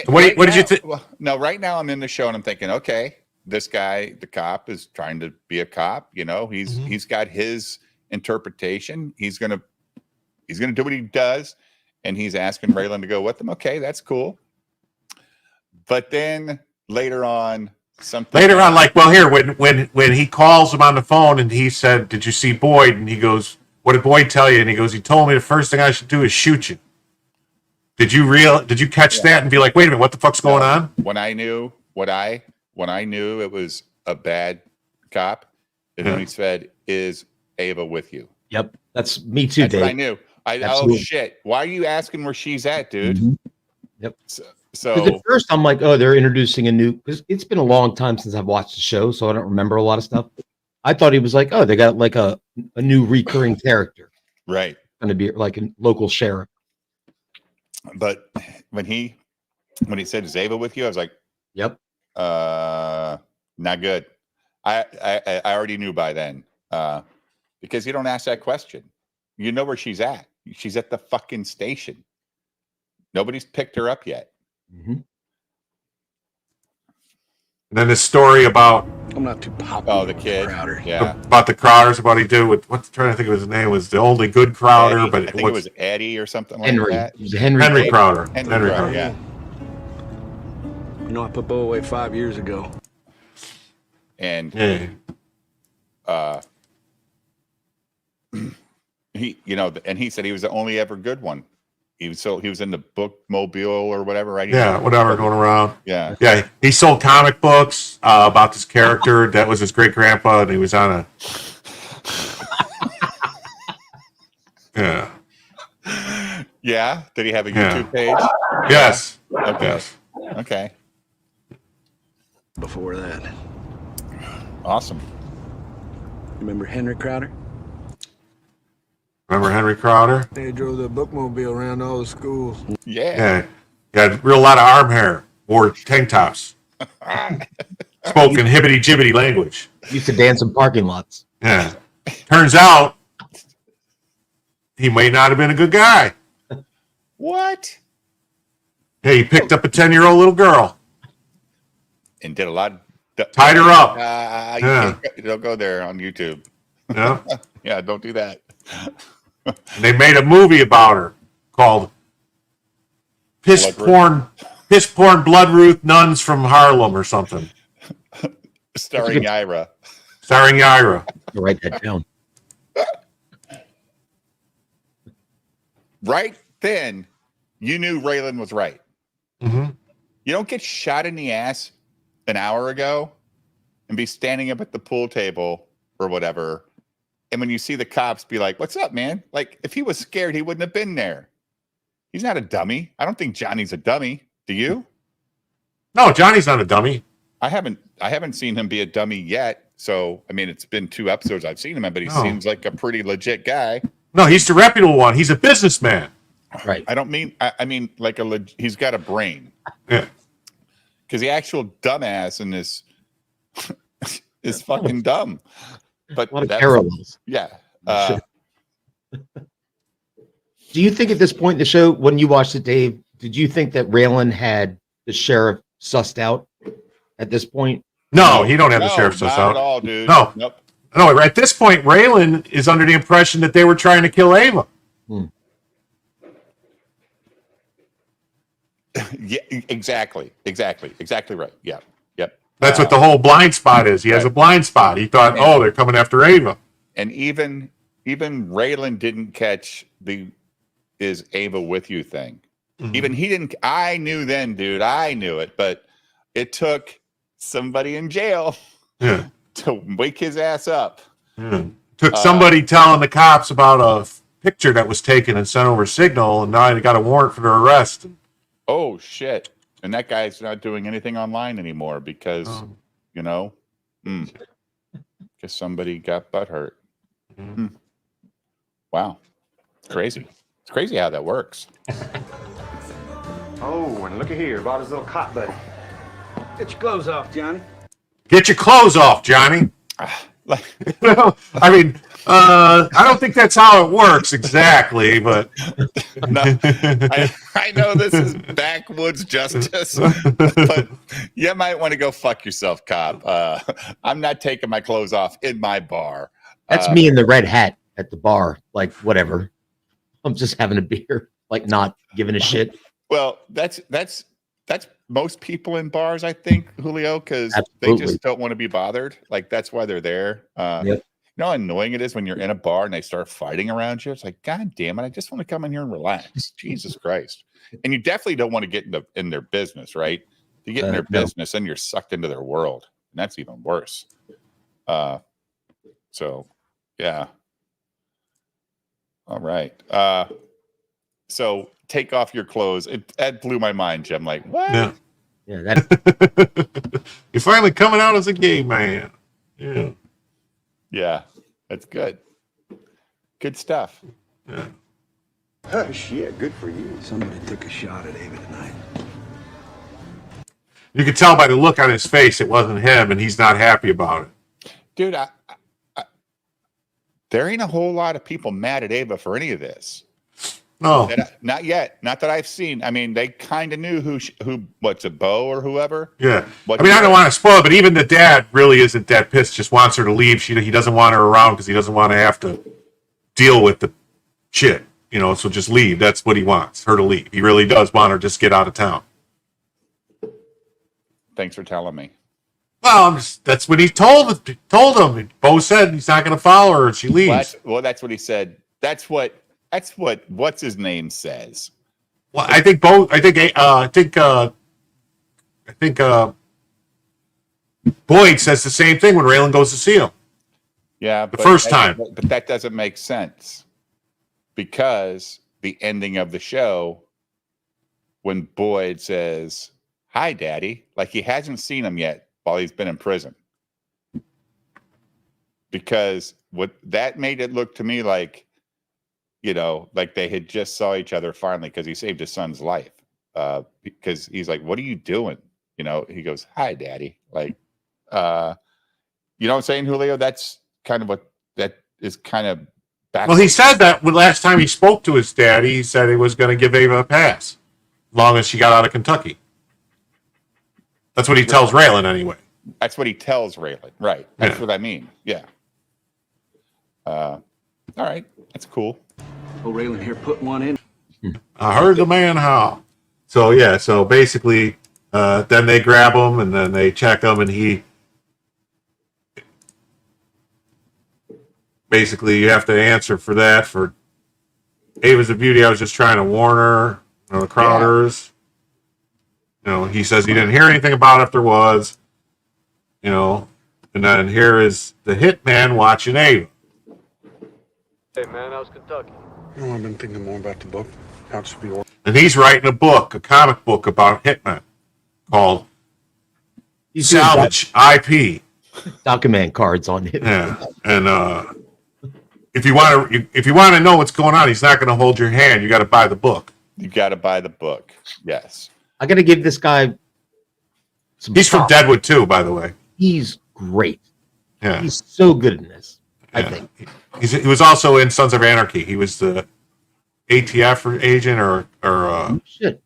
what did you think?
No, right now I'm in the show and I'm thinking, okay, this guy, the cop, is trying to be a cop. He's got his interpretation. He's gonna do what he does, and he's asking Raylan to go with him. Okay, that's cool. But then later on, when he calls him on the phone and he said, "Did you see Boyd?" And he goes, "What did Boyd tell you?" And he goes, "He told me the first thing I should do is shoot you." Did you catch that and be like, "Wait a minute, what the fuck's going on?" When I knew it was a bad cop, and then he said, "Is Ava with you?"
Yep, that's me too,
That's
Dave.
what I knew. Oh shit! Why are you asking where she's at, dude?
Mm-hmm. Yep.
So
at first I'm like, oh, they're introducing a new, because it's been a long time since I've watched the show, so I don't remember a lot of stuff. I thought he was like, oh, they got like a new recurring character,
right?
Going to be like a local sheriff.
But when he said, "Is Ava with you?" I was like,
"Yep."
Not good. I already knew by then, because you don't ask that question. You know where she's at. She's at the fucking station. Nobody's picked her up yet.
Mm-hmm.
And then this story about
I'm not too popular.
Oh, the kid.
Crowder.
Yeah.
About the Crowders, about he did with what's trying to think of his name was the only good Crowder,
Eddie,
but
I think it was Eddie or something like
Henry.
that.
It was Henry
Crowder.
Henry Crowder. Yeah.
You know, I put Bo away 5 years ago.
And he said he was the only ever good one. He was in the bookmobile or whatever, right?
Whatever going around.
Yeah.
He sold comic books about this character that was his great grandpa, and he was on a
Yeah. Did he have a YouTube page?
Yes.
Okay.
Yes.
Okay.
Before that.
Awesome.
Remember Henry Crowder?
Remember Henry Crowder?
They drove the bookmobile around all the schools.
Yeah.
He had a real lot of arm hair, wore tank tops, spoke in hibbity-jibbity language.
Used to dance in parking lots.
Yeah. Turns out he may not have been a good guy.
What?
Hey, he picked up a 10-year-old little girl.
And did a lot.
Tied her up.
Don't go there on YouTube.
Yeah.
Yeah, don't do that.
And they made a movie about her called Piss Porn Bloodruth Nuns from Harlem or something.
Starring Ira.
Write that down.
Right then, you knew Raylan was right.
Mm-hmm.
You don't get shot in the ass an hour ago and be standing up at the pool table or whatever. And when you see the cops, be like, "What's up, man?" Like, if he was scared, he wouldn't have been there. He's not a dummy. I don't think Johnny's a dummy. Do you?
No, Johnny's not a dummy.
I haven't seen him be a dummy yet. So, I mean, it's been 2 episodes I've seen him in, but he seems like a pretty legit guy.
No, he's the reputable one. He's a businessman.
Right.
I don't mean, I mean, like he's got a brain.
Yeah.
Because the actual dumbass in this is fucking dumb. But
a lot of parallels.
Yeah.
Do you think at this point in the show, when you watched it, Dave, did you think that Raylan had the sheriff sussed out at this point?
No, he don't have the sheriff sussed out.
Not at all, dude.
No.
Nope.
No, at this point, Raylan is under the impression that they were trying to kill Ava.
Yeah, exactly right. Yeah. Yep.
That's what the whole blind spot is. He has a blind spot. He thought, they're coming after Ava.
And even Raylan didn't catch the "is Ava with you" thing. Mm-hmm. Even he didn't. I knew then, dude. I knew it, but it took somebody in jail to wake his ass up.
Took somebody telling the cops about a picture that was taken and sent over Signal, and now they got a warrant for their arrest.
Oh shit! And that guy's not doing anything online anymore because because somebody got butt hurt. Wow, it's crazy. It's crazy how that works.
Oh, and look at here, brought his little cot buddy.
Get your clothes off, Johnny.
Get your clothes off, Johnny. Well, I mean, I don't think that's how it works exactly, but
no, I know this is backwoods justice, but you might want to go fuck yourself, cop. I'm not taking my clothes off in my bar.
That's me in the red hat at the bar, like whatever. I'm just having a beer, like not giving a shit.
Well, that's most people in bars, I think, Julio, because they just don't want to be bothered. Like, that's why they're there. You know how annoying it is when you're in a bar and they start fighting around you? It's like, God damn it, I just want to come in here and relax. Jesus Christ. And you definitely don't want to get in their business, right? If you get in their business, then you're sucked into their world. And that's even worse. So, yeah. All right. So take off your clothes. That blew my mind, Jim. Like, what?
Yeah.
That
you're finally coming out as a gay man. Yeah.
Yeah, that's good. Good stuff.
Yeah.
Oh, shit, good for you.
Somebody took a shot at Ava tonight.
You could tell by the look on his face it wasn't him, and he's not happy about it.
Dude, there ain't a whole lot of people mad at Ava for any of this.
No,
not yet. Not that I've seen. I mean, they kind of knew who, what's a Bo or whoever.
Yeah. I mean, I don't want to spoil it, but even the dad really isn't that pissed. Just wants her to leave. He doesn't want her around because he doesn't want to have to deal with the shit. So just leave. That's what he wants, her to leave. He really does want her to just get out of town.
Thanks for telling me.
Well, that's what he told him. Bo said he's not going to follow her, and she leaves.
Well, that's what he said. That's what what's his name says.
Well, I think Boyd says the same thing when Raylan goes to see him.
Yeah,
the first time.
But that doesn't make sense because the ending of the show, when Boyd says, "Hi, Daddy," like he hasn't seen him yet while he's been in prison. because what that made it look to me like, like they had just saw each other finally because he saved his son's life. Because he's like, "What are you doing?" He goes, "Hi, Daddy." Like, you know what I'm saying, Julio? That's kind of what that is kind of back.
Well, he said that when last time he spoke to his daddy, he said he was going to give Ava a pass, as long as she got out of Kentucky. That's what he tells Raylan anyway.
That's what he tells Raylan, right? That's what I mean. Yeah. All right, that's cool.
Oh, Raylan here, put one in.
I heard the man howl. So yeah, so basically, then they grab him and then they check him, and he basically you have to answer for that. For Ava's a beauty. I was just trying to warn her. The Crowders. He says he didn't hear anything about it if there was. And then here is the hitman watching Ava.
Hey man, how's Kentucky?
I've been thinking more about the book. How it should be ordered.
And he's writing a book, a comic book about hitmen called Salvage IP.
Document cards on it.
Yeah, and if you want to know what's going on, he's not going to hold your hand. You got to buy the book.
You got to buy the book. Yes.
I got to give this guy some
He's from
props.
Deadwood too, by the way.
He's great.
Yeah,
He's so good in this. I
yeah.
think.
He was also in Sons of Anarchy. He was the ATF agent or
Shit.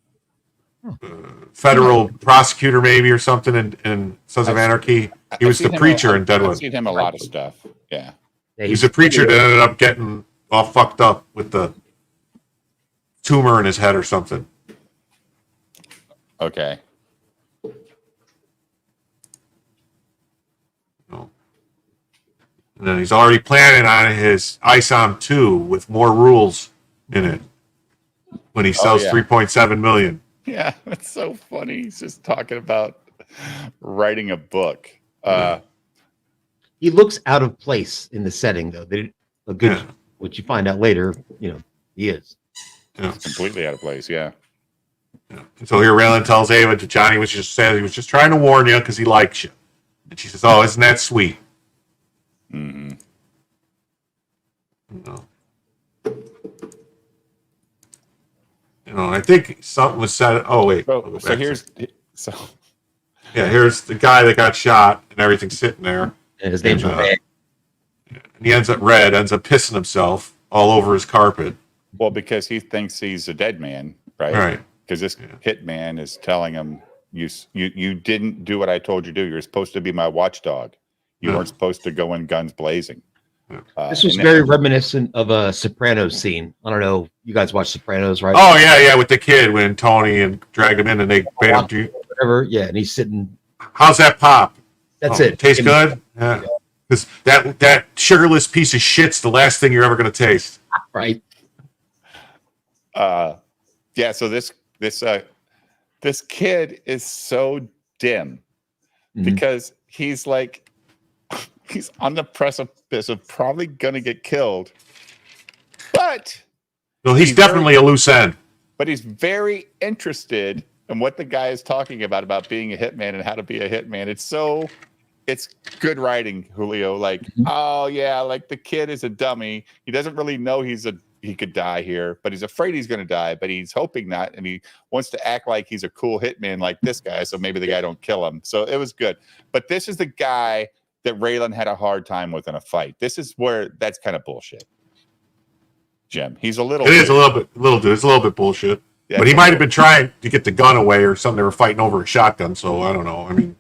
federal prosecutor maybe or something in Sons of Anarchy. He was the preacher in Deadwood.
I've seen him a lot of stuff. Yeah.
He's a preacher that ended up getting all fucked up with the tumor in his head or something.
Okay.
And then he's already planning on his ISOM 2 with more rules in it when he sells 3.7 million.
Yeah, that's so funny. He's just talking about writing a book.
He looks out of place in the setting, though. Which you find out later, he is.
Yeah.
Completely out of place, yeah.
So here Raylan tells Ava that Johnny was just saying he was just trying to warn you because he likes you. And she says, "Oh, isn't that sweet?"
Mm-hmm.
I think something was said. Oh wait.
Here's
the guy that got shot and everything's sitting there.
And his name's Red.
And he ends up pissing himself all over his carpet.
Well, because he thinks he's a dead man, right?
Right.
Because this hitman is telling him, you didn't do what I told you to do. You're supposed to be my watchdog. You weren't supposed to go in guns blazing.
This was very reminiscent of a Sopranos scene. I don't know. You guys watch Sopranos, right?
Oh yeah, with the kid when Tony and dragged him in and they made him do
whatever. Yeah, and he's sitting.
How's that pop?
That's it.
Tastes good. Yeah. Because that sugarless piece of shit's the last thing you're ever going to taste.
Right.
Yeah. So this kid is so dim because he's like, he's on the precipice of probably going to get killed, but
he's definitely a loose end.
But he's very interested in what the guy is talking about being a hitman and how to be a hitman. It's good writing, Julio. Like, oh yeah, like the kid is a dummy. He doesn't really know he could die here, but he's afraid he's going to die, but he's hoping not. And he wants to act like he's a cool hitman like this guy. So maybe the guy don't kill him. So it was good. But this is the guy that Raylan had a hard time with in a fight. This is where that's kind of bullshit. Jim, he's a little.
It is a little bit bullshit. Yeah, but he might have been trying to get the gun away or something. They were fighting over a shotgun. So I don't know. I mean,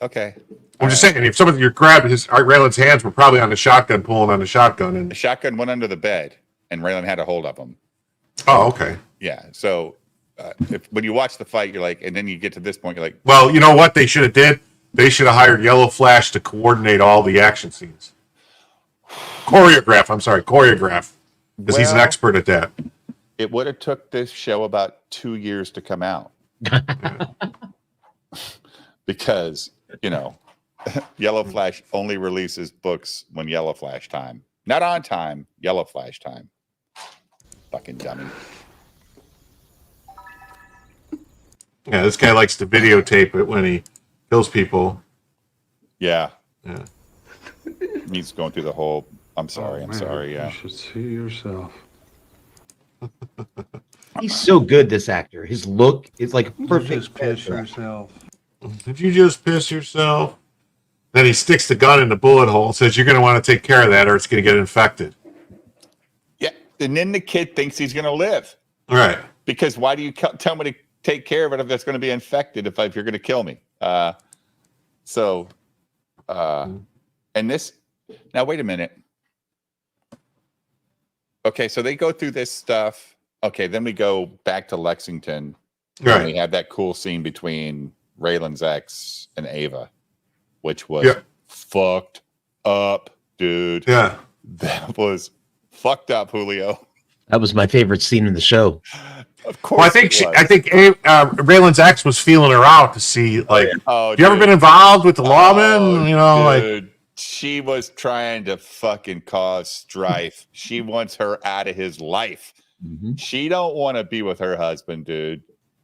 okay.
I'm just saying, if some of you grabbed Raylan's hands were probably on the shotgun, pulling on the shotgun, and
the shotgun went under the bed, and Raylan had a hold of him.
Oh, okay.
Yeah. So when you watch the fight, you're like, and then you get to this point, you're like,
well, you know what they should have did? They should have hired Yellow Flash to coordinate all the action scenes. Choreograph, because he's an expert at that.
It would have took this show about 2 years to come out. Because, Yellow Flash only releases books when Yellow Flash time. Not on time, Yellow Flash time. Fucking dummy.
Yeah, this guy likes to videotape it when he kills people.
Yeah.
Yeah.
He's going through the whole. I'm sorry. I'm sorry. Yeah.
You should see yourself.
He's so good, this actor. His look is like
You
perfect.
just piss yourself.
Did you just piss yourself? Then he sticks the gun in the bullet hole and says, you're going to want to take care of that or it's going to get infected.
Yeah. And then the kid thinks he's going to live.
All right.
Because why do you tell me to take care of it if that's going to be infected, if you're going to kill me? And this, now wait a minute. Okay, so they go through this stuff. Okay, then we go back to Lexington.
Right.
And we have that cool scene between Raylan's ex and Ava, which was fucked up, dude.
Yeah.
That was fucked up, Julio.
That was my favorite scene in the show.
Of course.
Well, I think Raylan's ex was feeling her out to see, like, have you ever been involved with the lawman? You know,
dude. Like, she was trying to fucking cause strife. She wants her out of his life.
Mm-hmm.
She don't want to be with her husband, dude.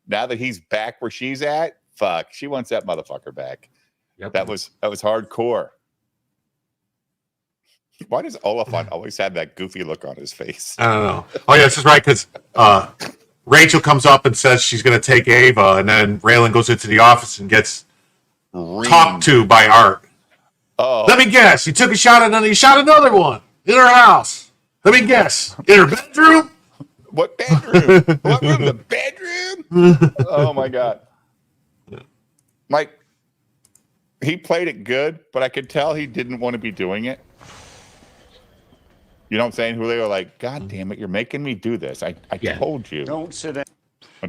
Now that he's back where she's at, fuck, she wants that motherfucker back.
Yep.
That was hardcore. Why does Oliphant always have that goofy look on his face?
I don't know. Oh, yeah, this is right, because Rachel comes up and says she's going to take Ava, and then Raylan goes into the office and gets talked to by Art.
Oh.
Let me guess. You took a shot at another. You shot another one in her house. Let me guess. In her bedroom?
What bedroom? What room? The bedroom? Oh, my God. Mike, he played it good, but I could tell he didn't want to be doing it. You know what I'm saying, Julio? Like, God damn it, you're making me do this. I told you.
Don't sit down.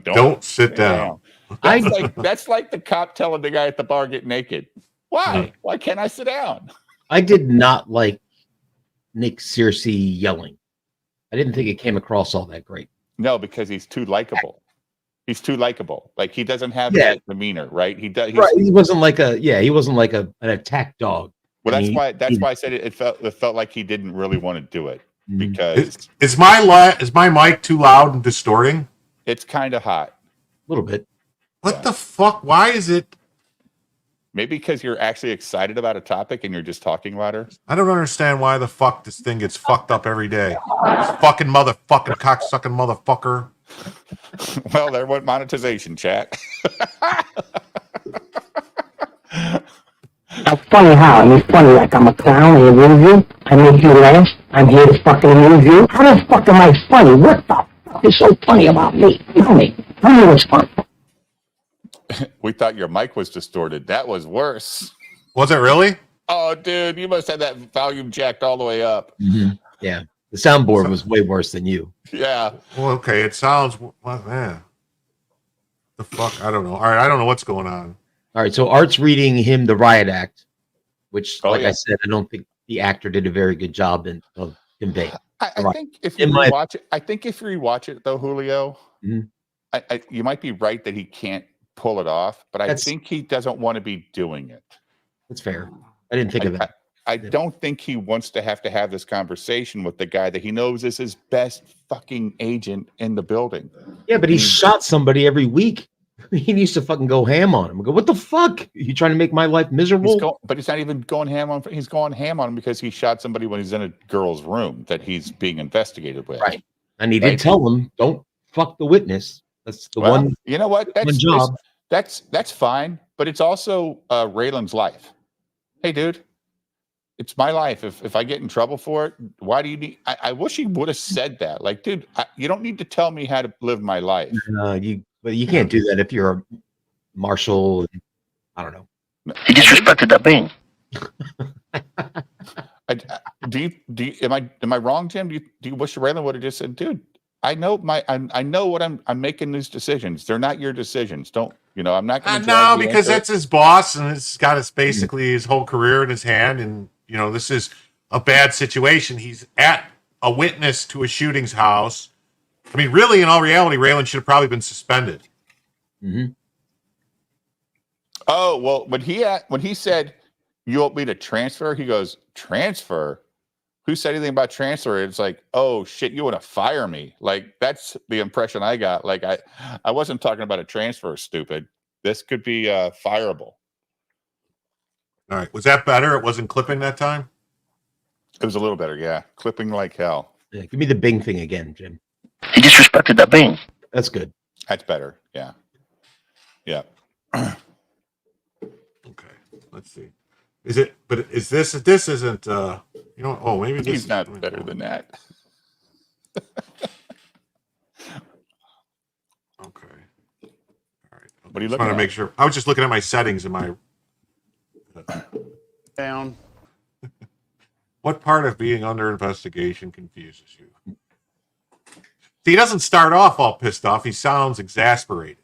Don't sit down.
That's like the cop telling the guy at the bar get naked. Why? Why can't I sit down?
I did not like Nick Searcy yelling. I didn't think it came across all that great.
No, because he's too likable. He's too likable. Like, he doesn't have that demeanor, right? He does. Right.
He wasn't like an attack dog.
Well, that's why I said it felt like he didn't really want to do it, because
is my mic too loud and distorting?
It's kind of hot.
A little bit.
What the fuck? Why is it?
Maybe because you're actually excited about a topic and you're just talking louder.
I don't understand why the fuck this thing gets fucked up every day. This fucking motherfucking cocksucking motherfucker.
Well, there went monetization, chat.
That's funny how? I mean, funny like I'm a clown, I amuse you, I make you laugh, I'm here to fucking amuse you. How the fuck am I funny? What the fuck is so funny about me? Tell me what's funny.
We thought your mic was distorted. That was worse.
Was it really?
Oh, dude, you must have that volume jacked all the way up.
Mm-hmm. Yeah. The soundboard was way worse than you.
Yeah.
Well, okay. It sounds, man. The fuck? I don't know. All right. I don't know what's going on.
All right. So Art's reading him the riot act, which, I said, I don't think the actor did a very good job of conveying.
I think if you rewatch it, though, Julio, you might be right that he can't pull it off, but I think he doesn't want to be doing it.
That's fair. I didn't think of that.
I don't think he wants to have this conversation with the guy that he knows is his best fucking agent in the building.
Yeah, but he shot somebody every week. He needs to fucking go ham on him. Go, what the fuck? Are you trying to make my life miserable?
But he's not even going ham on. He's going ham on him because he shot somebody when he's in a girl's room that he's being investigated with.
Right. And he did tell him, don't fuck the witness. That's the one.
You know what? That's fine. But it's also Raylan's life. Hey, dude, it's my life. If I get in trouble for it, why do you need? I wish he would have said that. Like, dude, you don't need to tell me how to live my life.
But you can't do that if you're a marshal. I don't know.
You disrespected the being.
Am I wrong, Jim? Do you wish Raylan would have just said, dude, I know what I'm making these decisions. They're not your decisions. I'm not going to.
No, because that's his boss, and it's got basically his whole career in his hand. And this is a bad situation. He's at a witness to a shooting's house. I mean, really, in all reality, Raylan should have probably been suspended.
Mm-hmm.
Oh well, when he said, "You want me to transfer?" He goes, "Transfer? Who said anything about transfer?" It's like, oh shit, you want to fire me? Like, that's the impression I got. Like, I wasn't talking about a transfer, stupid. This could be fireable.
All right. Was that better? It wasn't clipping that time?
It was a little better, yeah. Clipping like hell.
Yeah, give me the Bing thing again, Jim.
He disrespected the Bing.
That's good.
That's better, yeah. Yeah.
Okay. Let's see. Is it? But is this? This isn't. You know. Oh, maybe this
He's
is
not better than that.
Okay. All right.
What are you
Just
looking
want to
at?
make sure. I was just looking at my settings in my.
Down.
What part of being under investigation confuses you? See, he doesn't start off all pissed off. He sounds exasperated.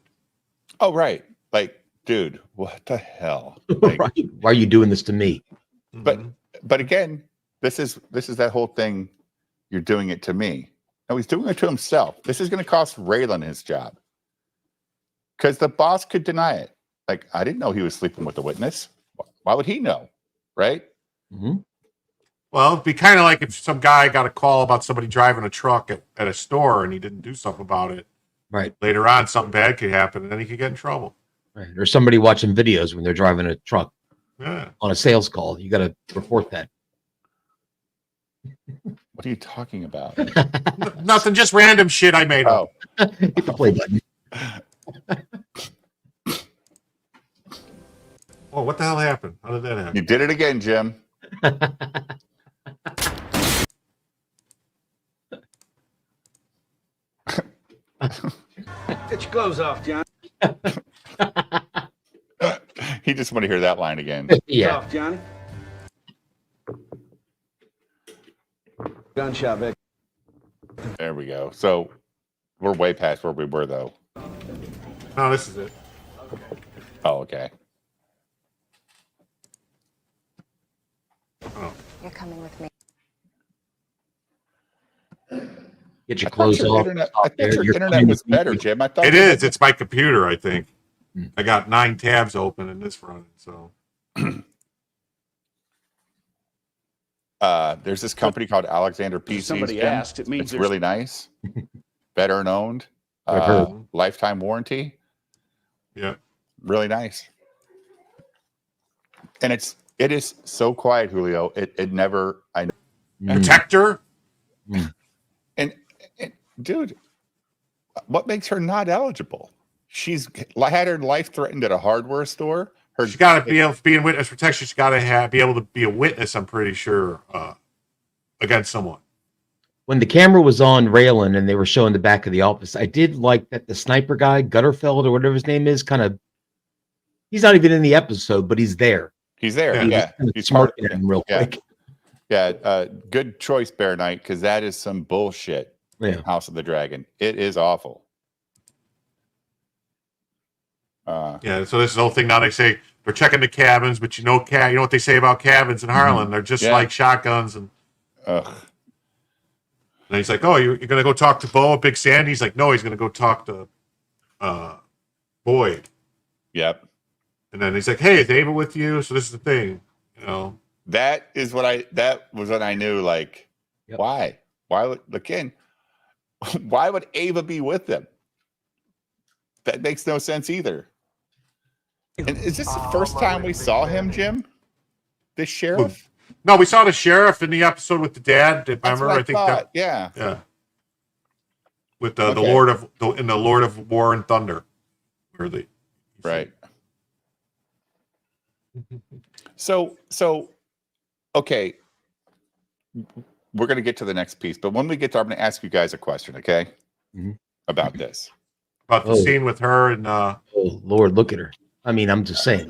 Oh, right. Like, dude, what the hell? Like,
Right. Why are you doing this to me?
but again, this is that whole thing. You're doing it to me. No, he's doing it to himself. This is going to cost Raylan his job because the boss could deny it. Like, I didn't know he was sleeping with the witness. Why would he know? Right?
Mm-hmm.
Well, it'd be kind of like if some guy got a call about somebody driving a truck at a store and he didn't do something about it.
Right.
Later on, something bad could happen and then he could get in trouble.
Right. Or somebody watching videos when they're driving a truck
Yeah.
on a sales call. You got to report that.
What are you talking about?
Nothing, just random shit I made up.
Hit the play button.
Oh, what the hell happened? How did that happen?
You did it again, Jim.
Get your clothes off, John.
He just want to hear that line again.
Yeah.
Off, Johnny. Gunshot, Vic.
There we go. So we're way past where we were, though.
No, this is it.
Oh, okay.
Oh.
You're coming with me.
Get your
I thought
clothes
your
off.
internet,
Stop
I thought
there.
your
You're
internet
coming
was
with me.
better, Jim. I thought
It is. It's my computer, I think. I got 9 tabs open in this running, so.
There's this company called Alexander PCs.
Somebody
Jim.
asked, it means
it's
there's-
really nice. Veteran owned.
I've heard.
Lifetime warranty.
Yeah.
Really nice. And it is so quiet, Julio. It never
Protector?
And dude, what makes her not eligible? She's had her life threatened at a hardware store.
She's got to be able to be in witness protection. She's got to be able to be a witness, I'm pretty sure, against someone.
When the camera was on Raylan and they were showing the back of the office, I did like that the sniper guy, Gutterfeld or whatever his name is, he's not even in the episode, but he's there.
He's there. Yeah. He's
smirking at him real quick.
Yeah. Good choice, Bear Knight, because that is some bullshit.
Yeah.
House of the Dragon. It is awful.
Yeah, so this is the whole thing. Now they say they're checking the cabins, but you know what they say about cabins in Harlan? They're just like shotguns. And he's like, "Oh, you're gonna go talk to Bo at Big Sandy?" He's like, "No, he's gonna go talk to Boyd."
Yep.
And then he's like, "Hey, is Ava with you?" So this is the thing,
That was when I knew, like, why would why would Ava be with them? That makes no sense either. And is this the first time we saw him, Jim? The sheriff?
No, we saw the sheriff in the episode with the dad. Remember?
What I
think
thought.
that.
Yeah.
With the Lord of War and Thunder, where they
right. So okay, we're gonna get to the next piece, but when we get there, I'm gonna ask you guys a question, okay? About this.
About the scene with her and
oh Lord, look at her. I mean, I'm just saying.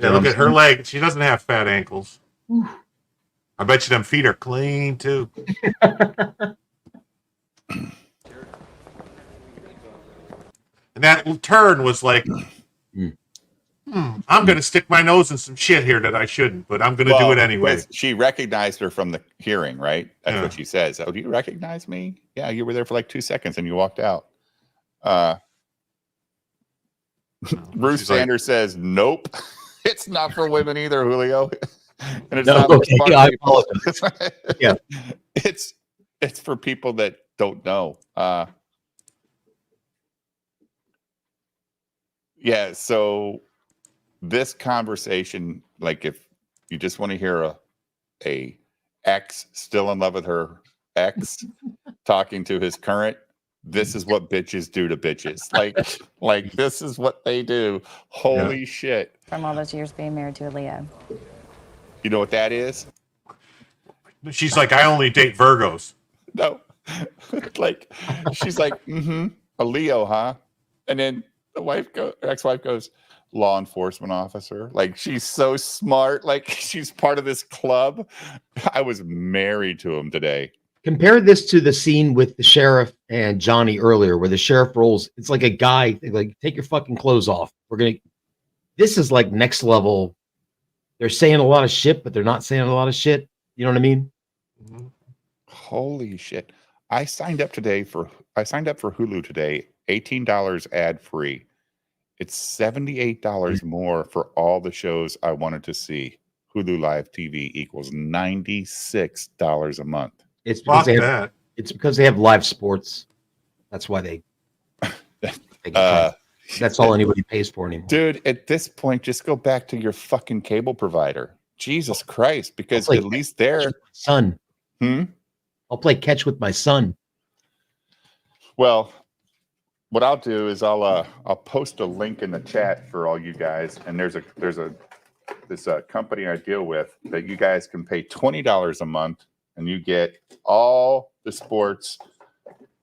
Yeah, look at her leg. She doesn't have fat ankles. I bet you them feet are clean too. And that turn was like, I'm going to stick my nose in some shit here that I shouldn't, but I'm going to do it anyway.
She recognized her from the hearing, right? That's what she says. Oh, do you recognize me? Yeah, you were there for like 2 seconds and you walked out. Bruce Sanders says, nope. It's not for women either, Julio. And it's not for smart
I
people.
apologize. Yeah.
It's for people that don't know. Yeah, so this conversation, like if you just want to hear a ex still in love with her ex talking to his current, this is what bitches do to bitches. Like this is what they do. Holy shit.
From all those years being married to a Leo.
You know what that is?
She's like, I only date Virgos.
No. Like she's like, a Leo, huh? And then the ex-wife goes, law enforcement officer. Like she's so smart. Like she's part of this club. I was married to him today.
Compare this to the scene with the sheriff and Johnny earlier, where the sheriff rolls. It's like a guy, like, take your fucking clothes off. This is like next level. They're saying a lot of shit, but they're not saying a lot of shit. You know what I mean?
Holy shit. I signed up for Hulu today, $18 ad free. It's $78 more for all the shows I wanted to see. Hulu Live TV equals $96 a month.
It's because they have live sports. That's why they that's all anybody pays for anymore.
Dude, at this point, just go back to your fucking cable provider. Jesus Christ, because at least there,
son. I'll play catch with my son.
Well, what I'll do is I'll post a link in the chat for all you guys, and there's this company I deal with that you guys can pay $20 a month, and you get all the sports.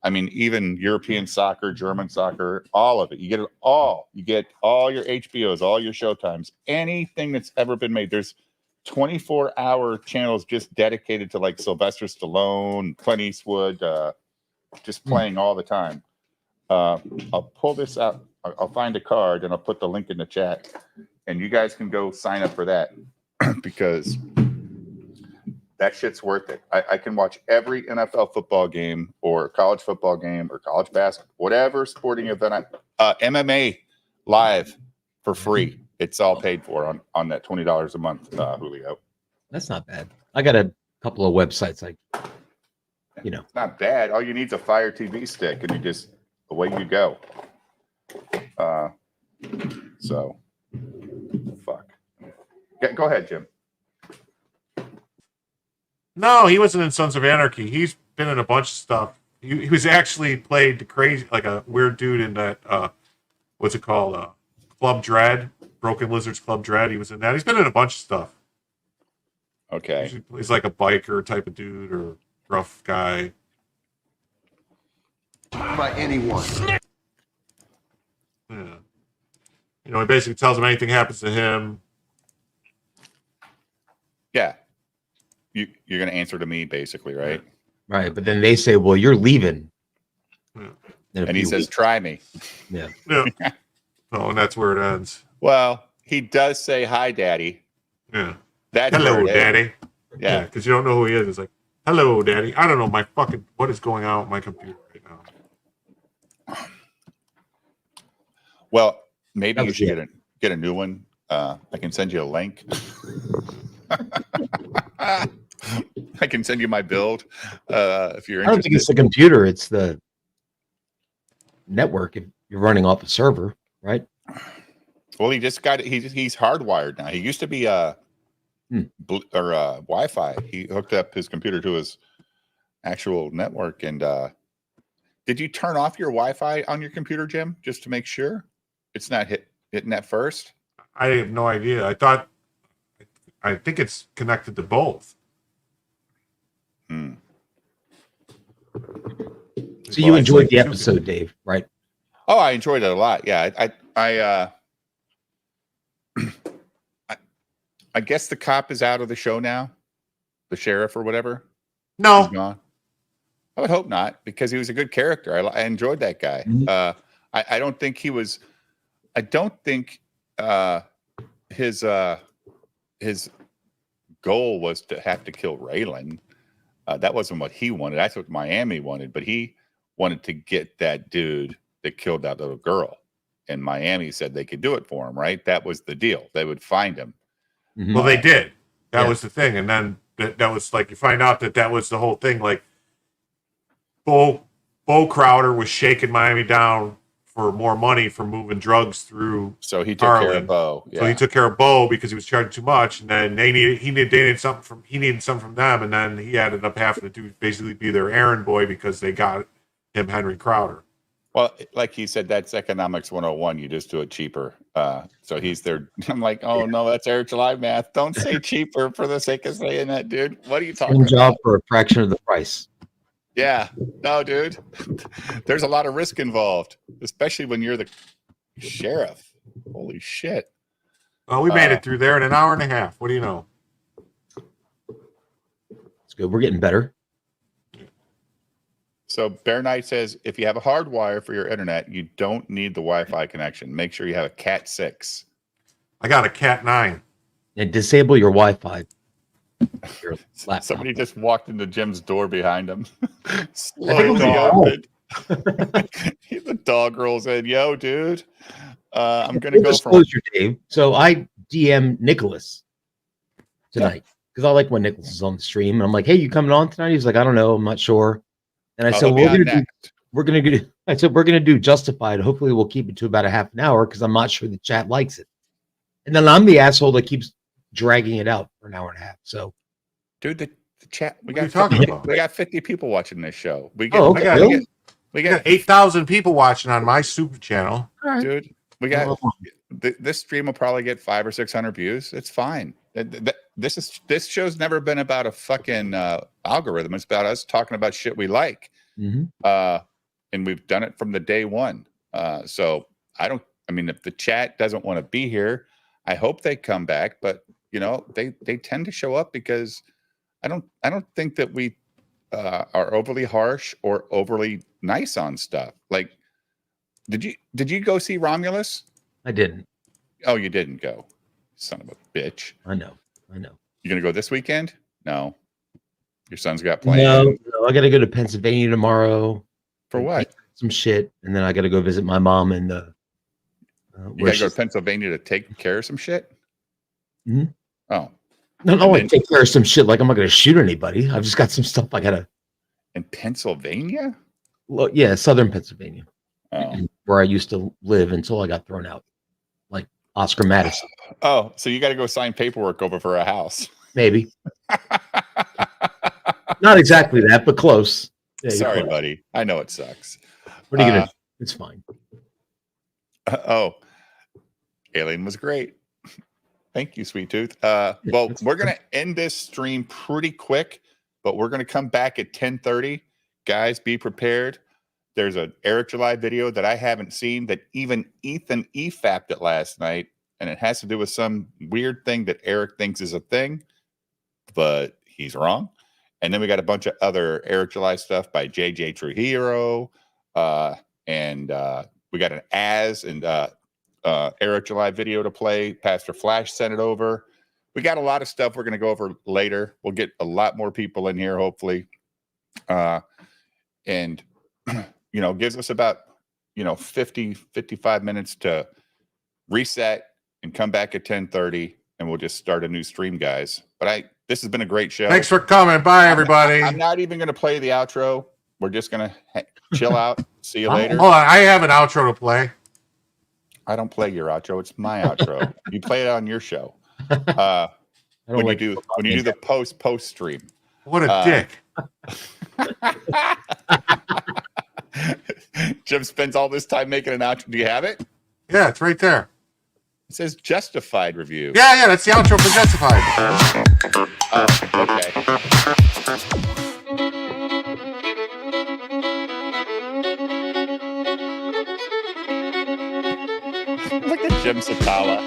I mean, even European soccer, German soccer, all of it. You get it all. You get all your HBOs, all your Showtimes, anything that's ever been made. There's 24-hour channels just dedicated to like Sylvester Stallone, Clint Eastwood, just playing all the time. I'll pull this out. I'll find a card and I'll put the link in the chat, and you guys can go sign up for that because that shit's worth it. I can watch every NFL football game or college football game or college basketball, whatever sporting event. MMA live for free. It's all paid for on that $20 a month, Julio.
That's not bad. I got a couple of websites
It's not bad. All you need is a Fire TV stick, and you just away you go. So, fuck. Go ahead, Jim.
No, he wasn't in Sons of Anarchy. He's been in a bunch of stuff. He was actually played the crazy, like a weird dude in that, what's it called? Club Dread, Broken Lizards Club Dread. He was in that. He's been in a bunch of stuff.
Okay.
He's like a biker type of dude or rough guy.
By anyone.
Yeah. He basically tells him anything happens to him.
Yeah. You're going to answer to me, basically, right?
Right. But then they say, well, you're leaving.
Yeah.
And he says, try me.
Yeah.
Oh, and that's where it ends.
Well, he does say, hi, Daddy.
Yeah.
That's
hello, Daddy.
Yeah.
Because you don't know who he is. It's like, hello, Daddy. I don't know what is going on with my computer right now.
Well, maybe you should get a new one. I can send you a link. I can send you my build if you're interested.
I don't think it's the computer; it's the network. If you're running off a server, right?
Well, he just got it. He's hardwired now. He used to be Wi-Fi. He hooked up his computer to his actual network. And did you turn off your Wi-Fi on your computer, Jim, just to make sure it's not hitting that first?
I have no idea. I think it's connected to both.
So you enjoyed the episode, Dave, right?
Oh, I enjoyed it a lot. Yeah, I guess the cop is out of the show now, the sheriff or whatever.
No,
he's gone. I would hope not, because he was a good character. I enjoyed that guy.
Mm-hmm.
I don't think he was. I don't think his goal was to have to kill Raylan. That wasn't what he wanted. That's what Miami wanted. But he wanted to get that dude that killed that little girl. And Miami said they could do it for him, right? That was the deal. They would find him.
Mm-hmm. Well, they did. That was the thing. And then that was like, you find out that was the whole thing. Like, Bo Crowder was shaking Miami down for more money for moving drugs through.
So he took care of Bo. Yeah.
So he took care of Bo because he was charging too much, and then they needed something from them, and then he ended up having to basically be their errand boy because they got him Henry Crowder.
Well, like he said, that's economics 101. You just do it cheaper. So he's there. I'm like, oh no, that's Eric July math. Don't say cheaper for the sake of saying that, dude. What are you talking about?
Job for a fraction of the price.
Yeah, no, dude. There's a lot of risk involved, especially when you're the sheriff. Holy shit.
Well, we made it through there in an hour and a half. What do you know?
It's good. We're getting better.
So Bear Knight says, if you have a hard wire for your internet, you don't need the Wi-Fi connection. Make sure you have a Cat 6.
I got a Cat 9.
And disable your Wi-Fi. Your
Somebody just walked into Jim's door behind him. Slightly opened. The dog rolls in. Yo, dude. I'm going to go from...
Dave. So I DM Nicholas tonight because I like when Nicholas is on the stream. And I'm like, hey, you coming on tonight? He's like, I don't know. I'm not sure. And I said, we're gonna do Justified. Hopefully we'll keep it to about a half an hour because I'm not sure the chat likes it. And then I'm the asshole that keeps dragging it out for an hour and a half. So
dude, the chat we got 50 people watching this show. We got
8,000 people watching on my super channel.
Right.
Dude, we got this stream will probably get 500 or 600 views. It's fine. This show's never been about a fucking algorithm. It's about us talking about shit we like.
Mm-hmm.
And we've done it from the day one. So if the chat doesn't want to be here, I hope they come back, but you know, they tend to show up because I don't think that we are overly harsh or overly nice on stuff. Like, did you go see Romulus?
I didn't.
Oh, you didn't go. Son of a bitch.
I know.
You gonna go this weekend? No. Your son's got plans.
No, I gotta go to Pennsylvania tomorrow.
For what?
Some shit, and then I gotta go visit my mom and
you gotta go to Pennsylvania to take care of some shit?
Mm-hmm.
Oh.
No, I take care of some shit. Like I'm not gonna shoot anybody. I've just got some stuff I gotta.
In Pennsylvania?
Well, yeah, southern Pennsylvania.
Oh.
Where I used to live until I got thrown out. Like Oscar Madison.
Oh, so you got to go sign paperwork over for a house.
Maybe. Not exactly that, but close. Yeah,
sorry,
close.
buddy. I know it sucks.
What are you gonna do? It's fine.
Alien was great. Thank you, Sweet Tooth. Well, we're gonna end this stream pretty quick, but we're gonna come back at 10:30. Guys, be prepared. There's an Eric July video that I haven't seen that even Ethan EFAP'd it last night, and it has to do with some weird thing that Eric thinks is a thing, but he's wrong. And then we got a bunch of other Eric July stuff by JJ Trujillo, and we got an Eric July video to play. Pastor Flash sent it over. We got a lot of stuff we're going to go over later. We'll get a lot more people in here, hopefully. And you know, gives us about 55 minutes to reset and come back at 10:30, and we'll just start a new stream, guys. But this has been a great show.
Thanks for coming. Bye, everybody.
I'm not even going to play the outro. We're just going to chill out. See you later.
Hold on, I have an outro to play.
I don't play your outro. It's my outro. You play it on your show. When you do the post stream.
What a dick.
Jim spends all this time making an outro. Do you have it?
Yeah, it's right there.
It says Justified review.
Yeah, that's the outro for Justified.
Okay. Look at Jim Satala.